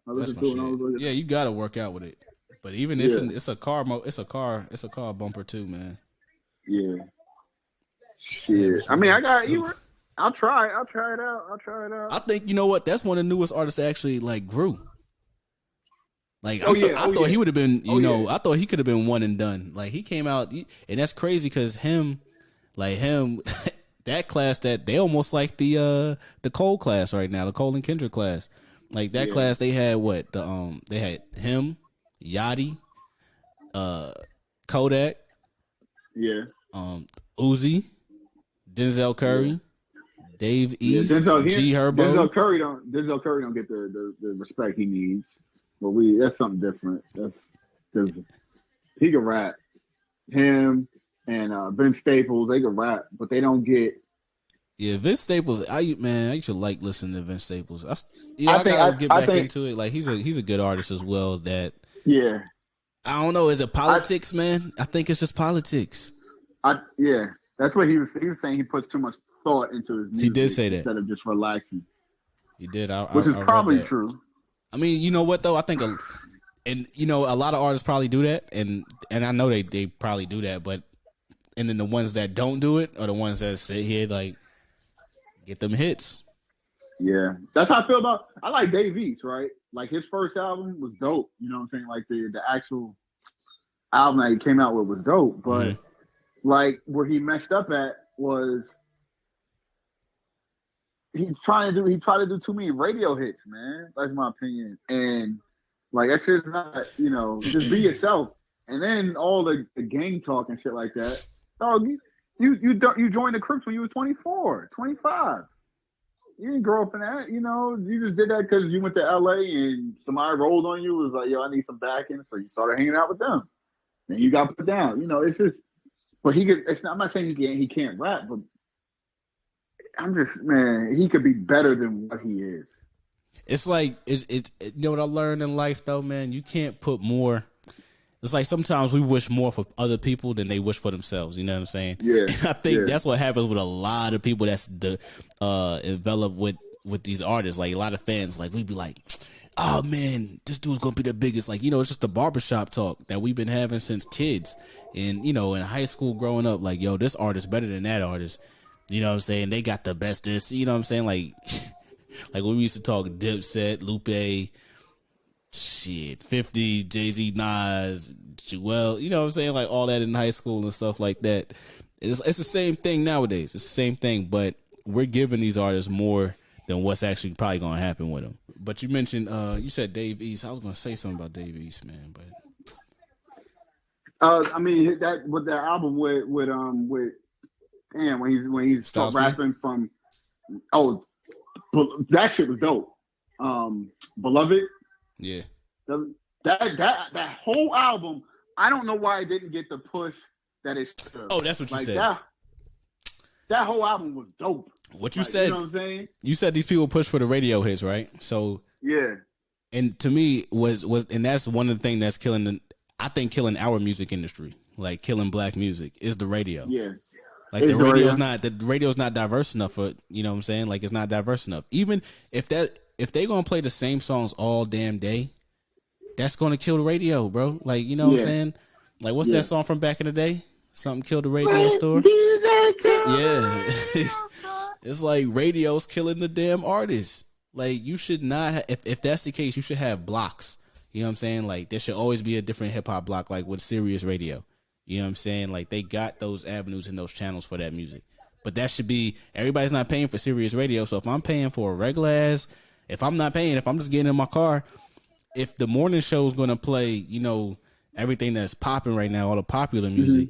Yeah, you gotta work out with it. But even it's a car bumper too, man.
Yeah. Shit. I mean, I'll try it out.
I think, you know what? That's one of the newest artists that actually like grew. Like I thought he would have been, I thought he could have been one and done. Like he came out, and that's crazy because him, that class that they almost like the Cole class right now, the Cole and Kendrick class. Like that class, they had they had him, Yachty, Kodak, Uzi, Denzel Curry, Dave East, G Herbo.
Denzel Curry don't get the respect he needs. But that's something different. That's he can rap. Him and Vince Staples, they can rap, but they don't get.
Yeah, Vince Staples. I used to like listening to Vince Staples. I gotta get back into it. Like he's a good artist as well. I don't know. Is it politics, man? I think it's just politics.
That's what he was saying. He puts too much thought into his music.
He did say that
instead of just relaxing.
He did,
which is probably true.
I mean, you know what though? I think, a lot of artists probably do that, and I know they probably do that, and then the ones that don't do it are the ones that sit here like get them hits.
Yeah, that's how I feel about. I like Dave East, right? Like his first album was dope. You know what I'm saying? Like the actual album that he came out with was dope, but like where he messed up at was he tried to do too many radio hits, man. That's my opinion. And like that shit's not, just be yourself. And then all the gang talk and shit like that. Dog, you joined the Crips when you were 24, 25. You didn't grow up in that, you just did that because you went to LA and somebody rolled on you, was like, yo, I need some backing. So you started hanging out with them. And you got put down. It's just but he could. I'm not saying he can't rap, but I'm just, man, he could be better than what he is.
It's like it's you know what I learned in life though, man. You can't put more. It's like sometimes we wish more for other people than they wish for themselves. You know what I'm saying?
Yeah.
And I think that's what happens with a lot of people that's enveloped with these artists. Like a lot of fans, like we'd be like, oh man, this dude's gonna be the biggest. Like, you know, it's just the barbershop talk that we've been having since kids. And, you know, in high school growing up, like, yo, this artist better than that artist. You know what I'm saying? They got the best this, you know what I'm saying? Like like when we used to talk Dipset, Lupe, shit, 50, Jay-Z, Nas, Jewel, you know what I'm saying? Like all that in high school and stuff like that. It's the same thing nowadays. It's the same thing, but we're giving these artists more than what's actually probably going to happen with them. But you mentioned, you said Dave East. I was going to say something about Dave East, man, but.
I mean, that with that album with damn, when he stopped rapping from, that shit was dope. Beloved.
Yeah.
That whole album, I don't know why it didn't get the push that it should have.
Oh, that's what you said.
That whole album was dope.
What you said.
You know what I'm saying?
You said these people push for the radio hits, right? So
yeah.
And to me was and that's one of the things that's killing our music industry, like killing black music, is the radio.
Yeah.
Like the radio's not diverse enough for, you know what I'm saying? Like it's not diverse enough. Even if they gonna play the same songs all damn day, that's gonna kill the radio, bro. Like, you know what I'm saying? Like what's that song from back in the day? Something killed the radio store. Yeah. It's like radio's killing the damn artists. Like you should not if that's the case, you should have blocks. You know what I'm saying? Like there should always be a different hip hop block, like with Sirius Radio. You know what I'm saying? Like they got those avenues and those channels for that music. But that should be, everybody's not paying for Sirius Radio. So if I'm paying for a regular ass, if I'm just getting in my car, if the morning show is going to play, you know, everything that's popping right now, all the popular music,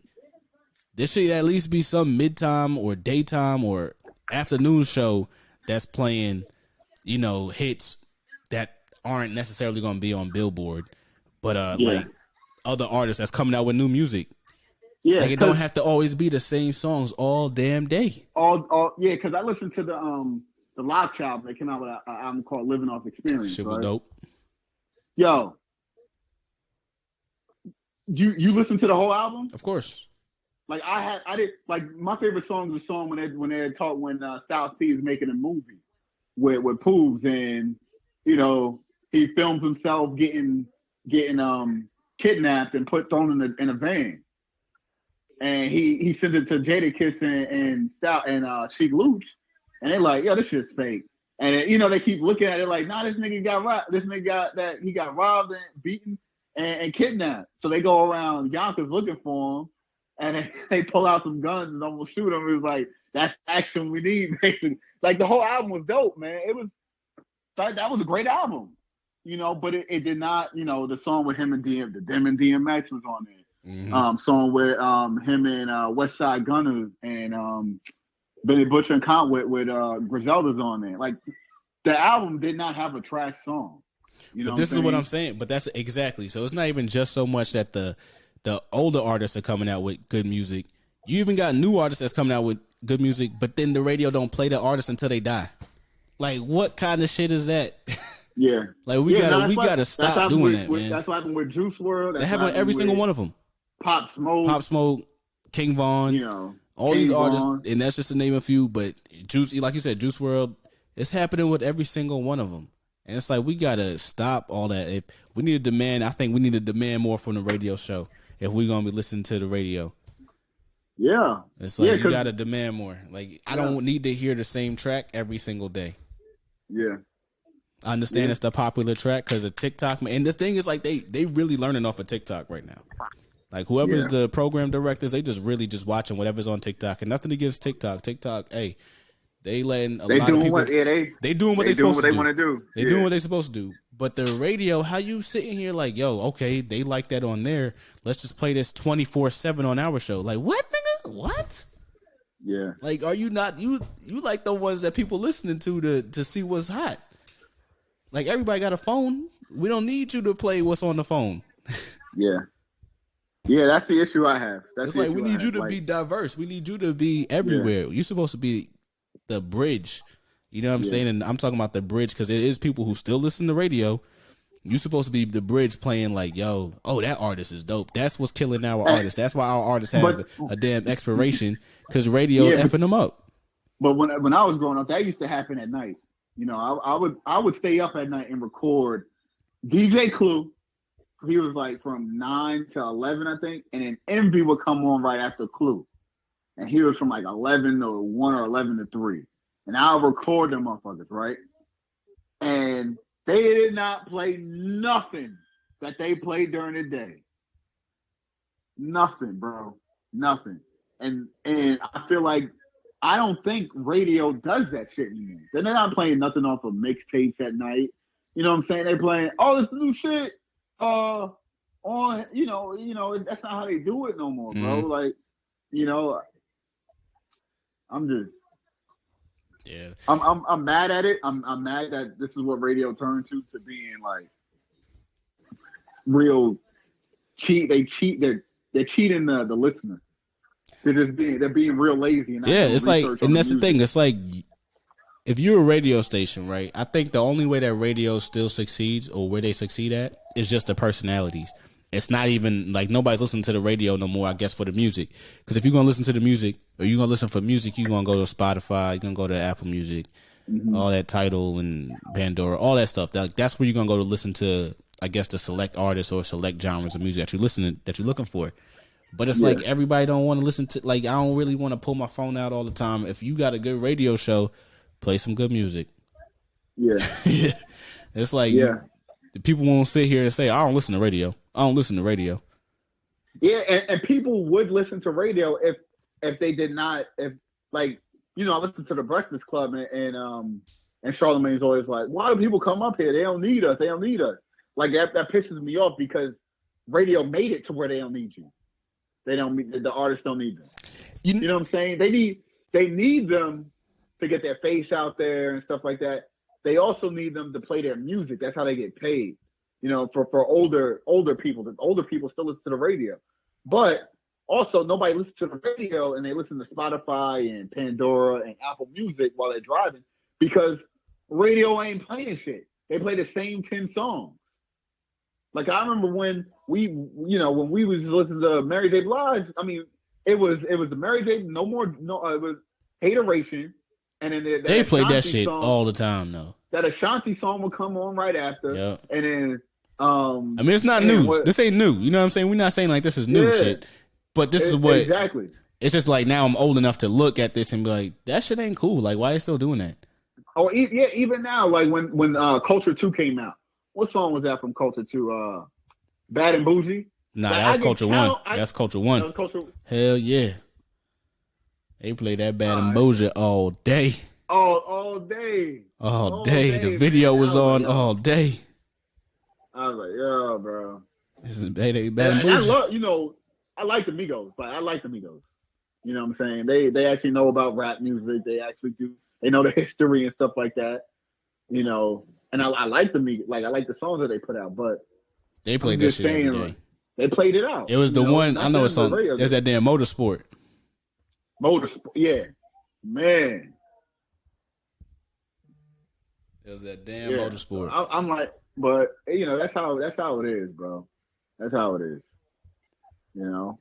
there should at least be some midtime or daytime or afternoon show that's playing, you know, hits that aren't necessarily going to be on Billboard, but like other artists that's coming out with new music. Yeah, like it don't have to always be the same songs all damn day.
Because I listened to the Lock Chop. They came out with an album called "Living Off Experience."
Shit was dope.
Yo, you listened to the whole album?
Of course.
Like I did. Like my favorite song was the song when Styles P is making a movie with Poobs, and you know he films himself getting kidnapped and thrown in a van. And he sent it to Jadakiss and Sheek Louch, and they're like, "Yo, this shit's fake." And you know they keep looking at it like, "Nah, this nigga got robbed. This nigga got robbed and beaten and kidnapped." So they go around Yonkers looking for him, and they pull out some guns and almost shoot him. It was like, that's action we need, basically. Like the whole album was dope, man. That was a great album, you know. But it did not, you know, the song with him and DMX was on there. Mm-hmm. Song where him and West Side Gunner and Benny Butcher and Count with Griselda's on there. Like the album did not have a trash song. You know, this is what
I'm saying. But that's exactly. So it's not even just so much that the older artists are coming out with good music. You even got new artists that's coming out with good music, but then the radio don't play the artists until they die. Like what kind of shit is that?
Yeah.
Like we gotta stop doing that, man.
That's what happened with Juice WRLD.
That happened with every single one of them.
Pop Smoke,
King Von,
you know,
all these artists, and that's just to name a few. But Juice, like you said, Juice WRLD, it's happening with every single one of them, and it's like we gotta stop all that. If we need to demand, I think we need to demand more from the radio show if we're gonna be listening to the radio.
Yeah,
it's like you gotta demand more. Like I don't need to hear the same track every single day.
Yeah.
I understand it's the popular track because of TikTok, and the thing is, like they really learning off of TikTok right now. Like whoever's the program directors, they just watching whatever's on TikTok, and nothing against TikTok. TikTok, hey, they letting a lot of people. They doing what they supposed to do.
Want to do.
They doing what they supposed to do. But the radio, how you sitting here like, yo, okay, they like that on there. Let's just play this 24/7 on our show. Like what, nigga? What?
Yeah.
Like, are you not you like the ones that people listening to see what's hot? Like everybody got a phone. We don't need you to play what's on the phone.
Yeah. Yeah, that's the issue I have.
It's like we need you to be diverse. We need you to be everywhere. You're supposed to be the bridge. You know what I'm saying? And I'm talking about the bridge because it is people who still listen to radio. You're supposed to be the bridge playing like, yo, oh, that artist is dope. That's what's killing our artists. That's why our artists have a damn expiration because radio effing them up.
But when I was growing up, that used to happen at night. You know, I would stay up at night and record DJ Clue. He was like from 9 to 11, I think. And then Envy would come on right after Clue. And he was from like 11 to 1 or 11 to 3. And I'll record them motherfuckers, right? And they did not play nothing that they played during the day. Nothing, bro. Nothing. And I feel like I don't think radio does that shit anymore. They're not playing nothing off of mixtapes at night. You know what I'm saying? They're playing, oh, this new shit on, you know, that's not how they do it no more, bro. Like, you know, I'm just I'm mad at it. I'm mad that this is what radio turned to being like real cheat. They're cheating the listener. They're being real lazy. And
it's like, and that's the thing. It's like if you're a radio station, right? I think the only way that radio still succeeds or where they succeed at is just the personalities. It's not even like nobody's listening to the radio no more, I guess, for the music. Because if you're going to listen to the music or you're going to listen for music, you're going to go to Spotify, you're going to go to Apple Music, all that Tidal and Pandora, all that stuff. That's where you're going to go to listen to, I guess, the select artists or select genres of music that you're looking for. But it's like everybody don't want to listen to, like, I don't really want to pull my phone out all the time. If you got a good radio show, play some good music. Yeah. It's like the people won't sit here and say, I don't listen to radio. I don't listen to radio.
Yeah, and people would listen to radio if they did not, if like, you know, I listen to the Breakfast Club and Charlamagne's always like, why do people come up here? They don't need us. They don't need us. Like that pisses me off because radio made it to where they don't need you. The artists don't need them. You know what I'm saying? They need them to get their face out there and stuff like that. They also need them to play their music. That's how they get paid. You know, for older people. The older people still listen to the radio. But also nobody listens to the radio and they listen to Spotify and Pandora and Apple Music while they're driving because radio ain't playing shit. They play the same 10 songs. Like I remember when we was listening to Mary J. Blige, I mean, it was the Mary J. It was Hateration, and then
they played that shit all the time though.
That Ashanti song would come on right after, and then
I mean, it's not news. This ain't new. You know what I'm saying? We're not saying like this is new shit, but this is what
exactly.
It's just like now I'm old enough to look at this and be like, that shit ain't cool. Like, why are you still doing that?
Oh, yeah, even now, like when Culture 2 came out. What song was that from Culture 2? Bad and Bougie?
Nah, that was Culture 1. That's Culture 1. That was Culture... Hell yeah. They play that Bad and Bougie all day.
All day.
All day. The video was on all day.
I was like, yo, bro.
This is Bad and Bougie. I
love, you know, I like the Migos. But I like the Migos. You know what I'm saying? They actually know about rap music. They actually do. They know the history and stuff like that. You know, and I like the Migos. Like, I like the songs that they put out, but
they played that shit every day.
Like, they played it out.
It was the one, I know it's on, there's that damn Motorsport.
Motorsport, yeah. Man.
It was that damn Motorsport.
I'm like, but, you know, that's how it is, bro. That's how it is. You know?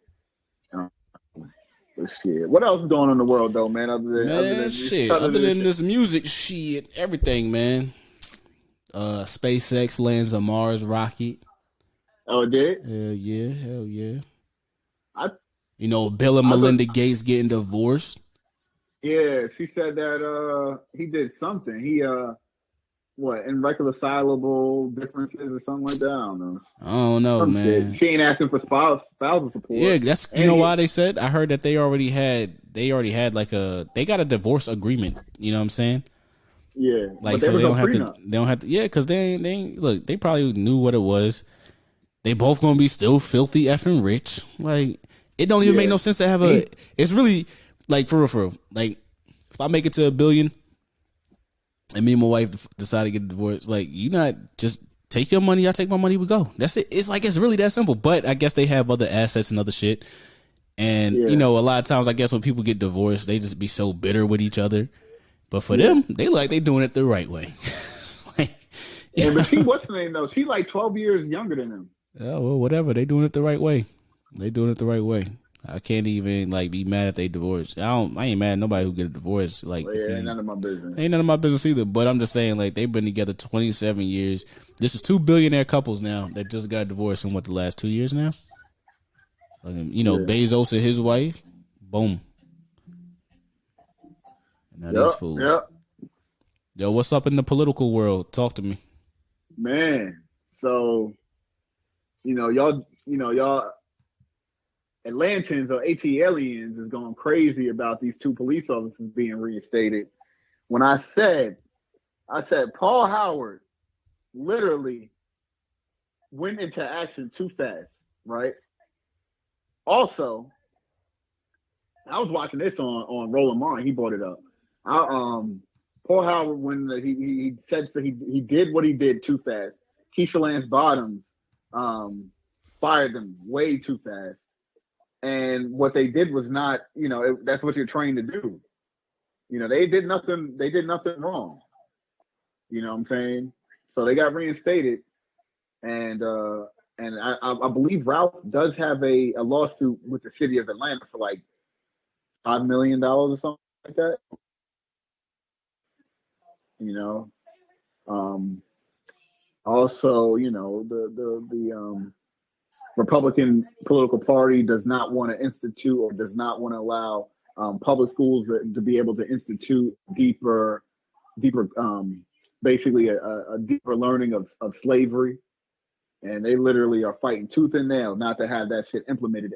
But shit. What else is going on in the world, though, man? Other than
this music shit, everything, man. SpaceX lands a Mars rocket.
Oh, it did?
Hell yeah. You know, Bill and Melinda Gates getting divorced.
Yeah, she said that he did something. He irreconcilable differences or something like that. I don't know.
Man.
She ain't asking for spousal support.
Yeah, that's why they said. I heard that they already had like they got a divorce agreement. You know what I'm saying?
Yeah,
like so they don't have to. Yeah, because they look. They probably knew what it was. They both gonna be still filthy effing rich. Like it don't even make no sense to have a. It's really like for real. Like if I make it to $1 billion, and me and my wife decide to get divorced, like you not just take your money, I take my money, we go. That's it. It's like, it's really that simple. But I guess they have other assets and other shit. And, you know, a lot of times, I guess when people get divorced, they just be so bitter with each other. But for them, they like they doing it the right way. Like,
but she, what's her name, though? She's like 12 years younger than him.
Yeah, well, whatever. They doing it the right way. They doing it the right way. I can't even like be mad if they divorced. I ain't mad at nobody who get a divorce. Like,
ain't none of my business.
Ain't none of my business either. But I'm just saying, like, they've been together 27 years. This is 2 billionaire couples now that just got divorced in the last 2 years now. You know, Bezos and his wife. Boom. And now these fools. Yep. Yo, what's up in the political world? Talk to me.
Man, so y'all Atlantans or ATLians is going crazy about these 2 police officers being reinstated. When I said Paul Howard literally went into action too fast, right? Also, I was watching this on Roland Martin. He brought it up. Paul Howard, when he said that he did what he did too fast. Keisha Lance Bottoms fired them way too fast. And what they did was not, that's what you're trained to do. They did nothing wrong. You know what I'm saying? So they got reinstated. And I believe Ralph does have a lawsuit with the city of Atlanta for like $5 million or something like that. Also, the Republican political party does not want to institute or does not want to allow public schools to be able to institute deeper, basically a deeper learning of slavery. And they literally are fighting tooth and nail not to have that shit implemented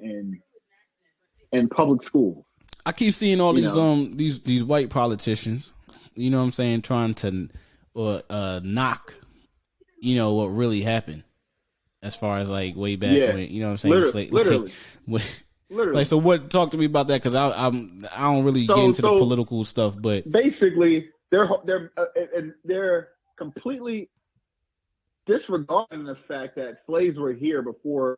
in public schools.
I keep seeing all these white politicians, you know what I'm saying, trying to knock, what really happened as far as like way back when, you know what I'm saying?
Literally.
Like, so what? Talk to me about that, because I don't really get into the political stuff, but
basically they're completely disregarding the fact that slaves were here before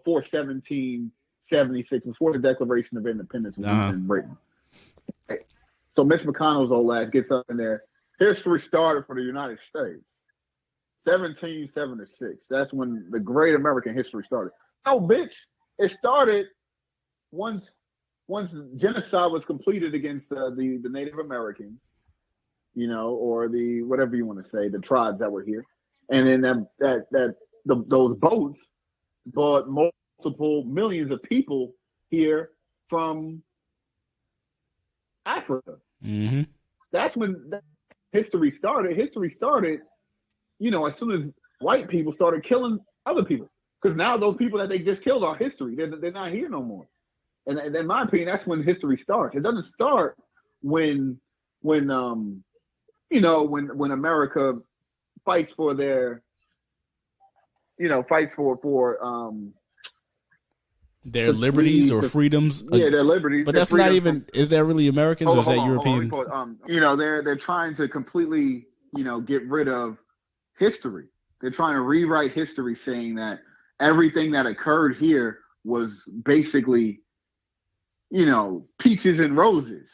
1776, before the Declaration of Independence was even written. Right. So Mitch McConnell's old ass gets up in there. History started for the United States. 1776. That's when the great American history started. No, bitch. It started once genocide was completed against the Native Americans, or the whatever you want to say, the tribes that were here. And then those boats brought multiple millions of people here from Africa.
Mm-hmm.
That's when history started. History started, as soon as white people started killing other people. Because now those people that they just killed are history. They're not here no more. And in my opinion, that's when history starts. It doesn't start when America fights for their,
their liberties or freedoms.
Their liberties.
But that's not even. Is that really Americans, or is that European?
They're trying to completely, get rid of history. They're trying to rewrite history, saying that everything that occurred here was basically, peaches and roses.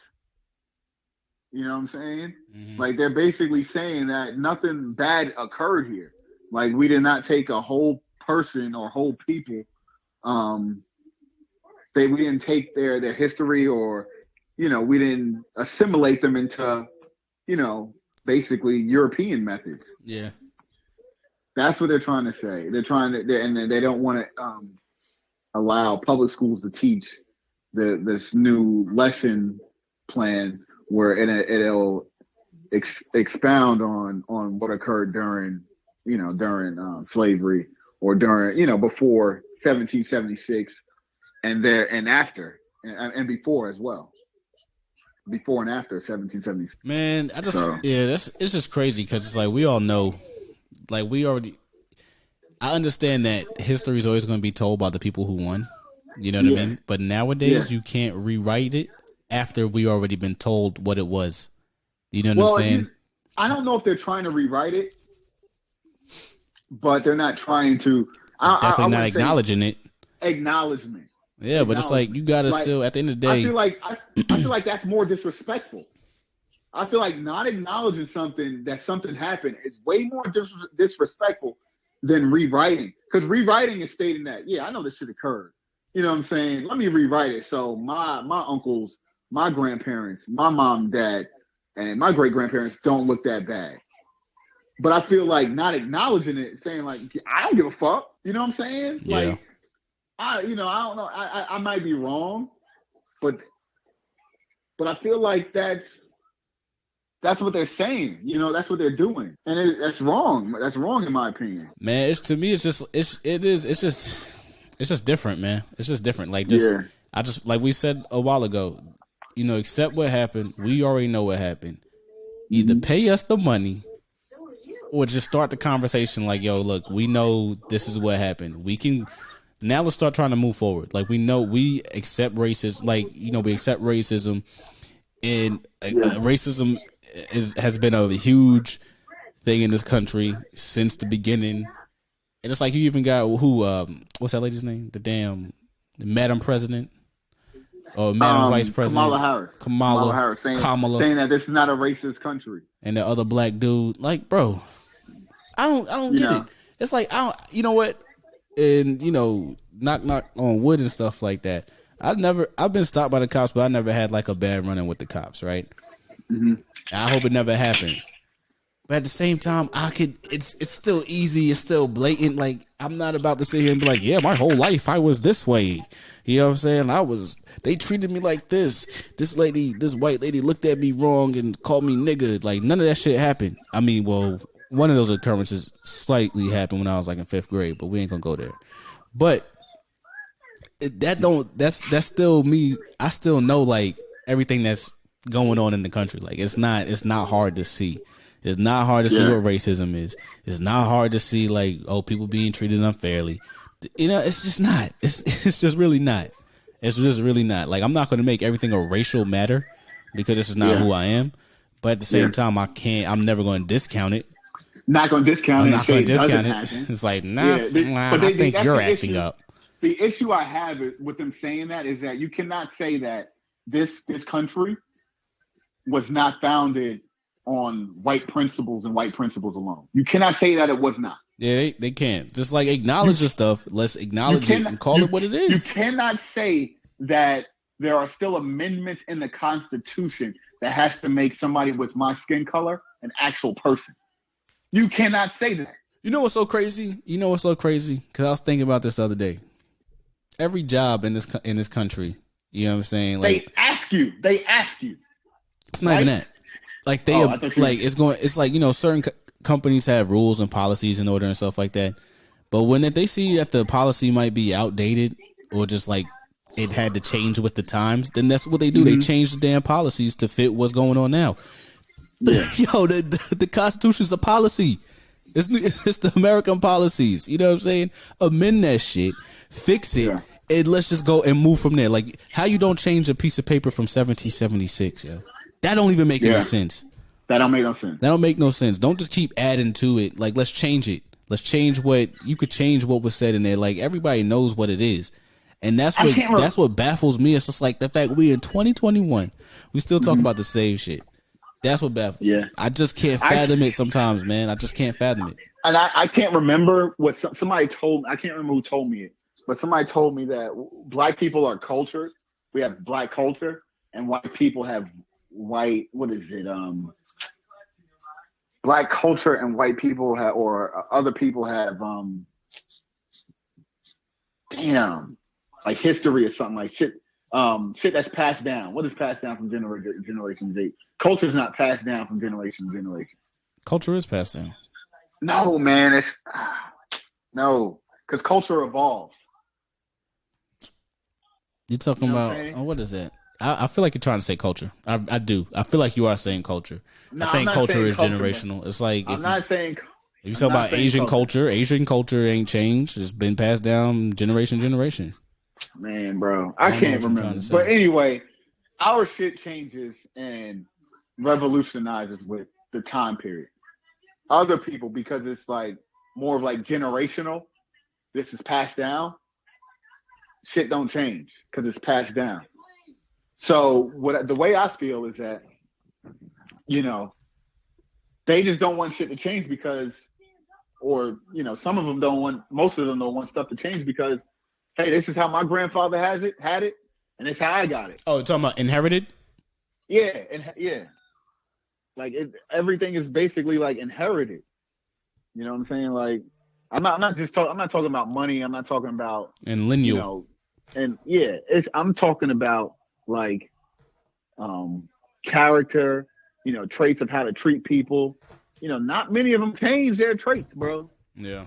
You know what I'm saying? Mm-hmm. Like, they're basically saying that nothing bad occurred here. Like, we did not take a whole person or whole people. We didn't take their history, or, we didn't assimilate them into, basically European methods.
Yeah.
That's what they're trying to say. They're trying to, and they don't want to allow public schools to teach this new lesson plan where it'll expound on what occurred during slavery, or during, before 1776 and after and before as well. Before and after 1776.
Man, it's just crazy, because it's like we all know, like I understand that history is always going to be told by the people who won. You know what I mean? But nowadays you can't rewrite it after we already been told what it was. You know what I'm saying?
I don't know if they're trying to rewrite it. but they're not trying to.
Definitely not acknowledging it.
Acknowledgement.
Yeah, but it's like you gotta still at the end of the day.
I feel like that's more disrespectful. I feel like not acknowledging something happened is way more disrespectful than rewriting. Because rewriting is stating that, yeah, I know this shit occurred. You know what I'm saying? Let me rewrite it. So my uncles, my grandparents, my mom, dad, and my great grandparents don't look that bad. But I feel like not acknowledging it, saying like, I don't give a fuck. You know what I'm saying?
Yeah.
Like, I don't know. I might be wrong, but I feel like that's what they're saying. You know, that's what they're doing, and that's wrong. That's wrong in my opinion.
Man, it's just different, man. It's just different. Like I just like we said a while ago, you know, accept what happened. We already know what happened. Either pay us the money or just start the conversation like, yo, look, we know this is what happened. We can now let's start trying to move forward. Like we know we accept racism, like, you know, we accept racism, and racism has been a huge thing in this country since the beginning. And it's like you even got what's that lady's name? The Madam President or Madam Vice President
Kamala Harris saying that this is not a racist country.
And the other black dude, like, bro, I don't get it. It's like you know what? And you know, knock on wood and stuff like that. I've been stopped by the cops, but I never had like a bad run-in with the cops, right? Mm-hmm. I hope it never happens. But at the same time, it's still easy, it's still blatant. Like, I'm not about to sit here and be like, yeah, my whole life I was this way. You know what I'm saying? They treated me like this. This white lady looked at me wrong and called me nigga. Like, none of that shit happened. I mean, well, one of those occurrences slightly happened when I was like in 5th grade, but we ain't gonna go there. But that's still me. I still know like everything that's going on in the country. Like, it's not hard to see. It's not hard to see what racism is. It's not hard to see like, oh, people being treated unfairly. You know, it's just not. It's just really not. It's just really not. Like, I'm not going to make everything a racial matter because this is not who I am. But at the same time, I'm never going to discount it.
Not going to discount it.
I'm not going to discount it. It's like, I think you're acting up.
The issue I have with them saying that is that you cannot say that this country was not founded on white principles and white principles alone. You cannot say that it was not.
Yeah, they can't. Just like acknowledge the stuff. Let's acknowledge it and call it what it is.
You cannot say that there are still amendments in the Constitution that has to make somebody with my skin color an actual person. You cannot say that.
You know what's so crazy? Because I was thinking about this the other day. Every job in this country, you know what I'm saying? Like,
they ask you.
It's not even that. Like it's like, you know, certain companies have rules and policies in order and stuff like that. But if they see that the policy might be outdated or just like it had to change with the times, then that's what they do. Mm-hmm. They change the damn policies to fit what's going on now. Yeah. Yo, the Constitution's a policy. It's the American policies. You know what I'm saying? Amend that shit, fix it, and let's just go and move from there. Like, how you don't change a piece of paper from 1776, yo? That don't even make any sense.
That don't make no sense.
That don't make no sense. Don't just keep adding to it. Like, let's change it. Let's change what was said in there. Like, everybody knows what it is. And that's what baffles me. It's just like the fact we in 2021, we still talk about the same shit. That's what baffles me. I just can't fathom it sometimes, man. I just can't fathom it.
And I can't remember what somebody told me. I can't remember who told me it. But somebody told me that black people are cultured. We have black culture. And white people have white, what is it? Black culture and white people have, or other people have, like history or something like shit that's passed down. What is passed down from generation to culture is not passed down from generation to generation.
Culture is passed down.
No, man, no, because culture evolves.
You're talking about what is that? I feel like you're trying to say culture. I do. I feel like you are saying culture.
No,
I think culture is generational. Man. It's like
I'm not saying.
If you talk about Asian culture ain't changed. It's been passed down generation to generation.
Man, bro, I can't remember. But anyway, our shit changes and revolutionizes with the time period. Other people, because it's like more of like generational. This is passed down. Shit don't change because it's passed down. So the way I feel is that, you know, they just don't want shit to change because, or, you know, some of them don't want, most of them don't want stuff to change because, hey, this is how my grandfather had it, and it's how I got it.
Oh, you're talking about inherited?
Yeah, yeah. Like everything is basically like inherited. You know what I'm saying? Like I'm not talking about money. I'm not talking about
and lineal.
You know, and yeah, I'm talking about like character, you know, traits of how to treat people. You know, not many of them change their traits, bro.
Yeah.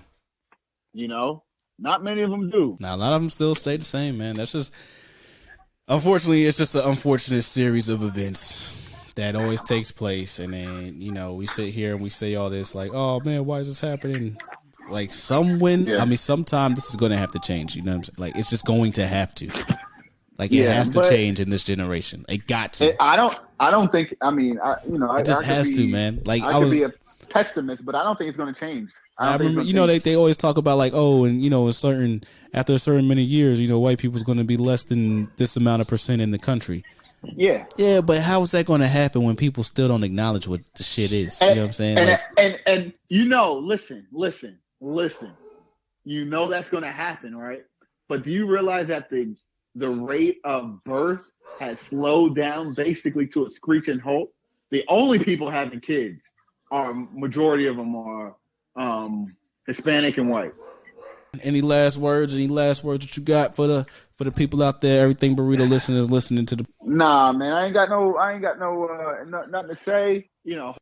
You know, not many of them do.
Now a lot of them still stay the same, man. That's just, unfortunately, it's just an unfortunate series of events that always takes place. And then, you know, we sit here and we say all this like, oh man, why is this happening? Like sometime this is going to have to change. You know what I'm saying? Like it's just going to have to. Like it has to change in this generation. It got to.
I don't think. I mean, it
just has to, man. Like
I could be a pessimist, but I don't think it's going to change.
I remember, you know, they always talk about like, oh, and you know, after a certain many years, you know, white people's going to be less than this amount of percent in the country.
Yeah.
Yeah, but how is that going to happen when people still don't acknowledge what the shit is? You know what I'm saying?
And you know, listen. You know that's going to happen, right? But do you realize that the rate of birth has slowed down basically to a screeching halt? The only people having kids majority of them are Hispanic and white.
Any last words that you got for the people out there, Everything Burrito listeners listening to the...
Nah, man, I ain't got no nothing to say, you know.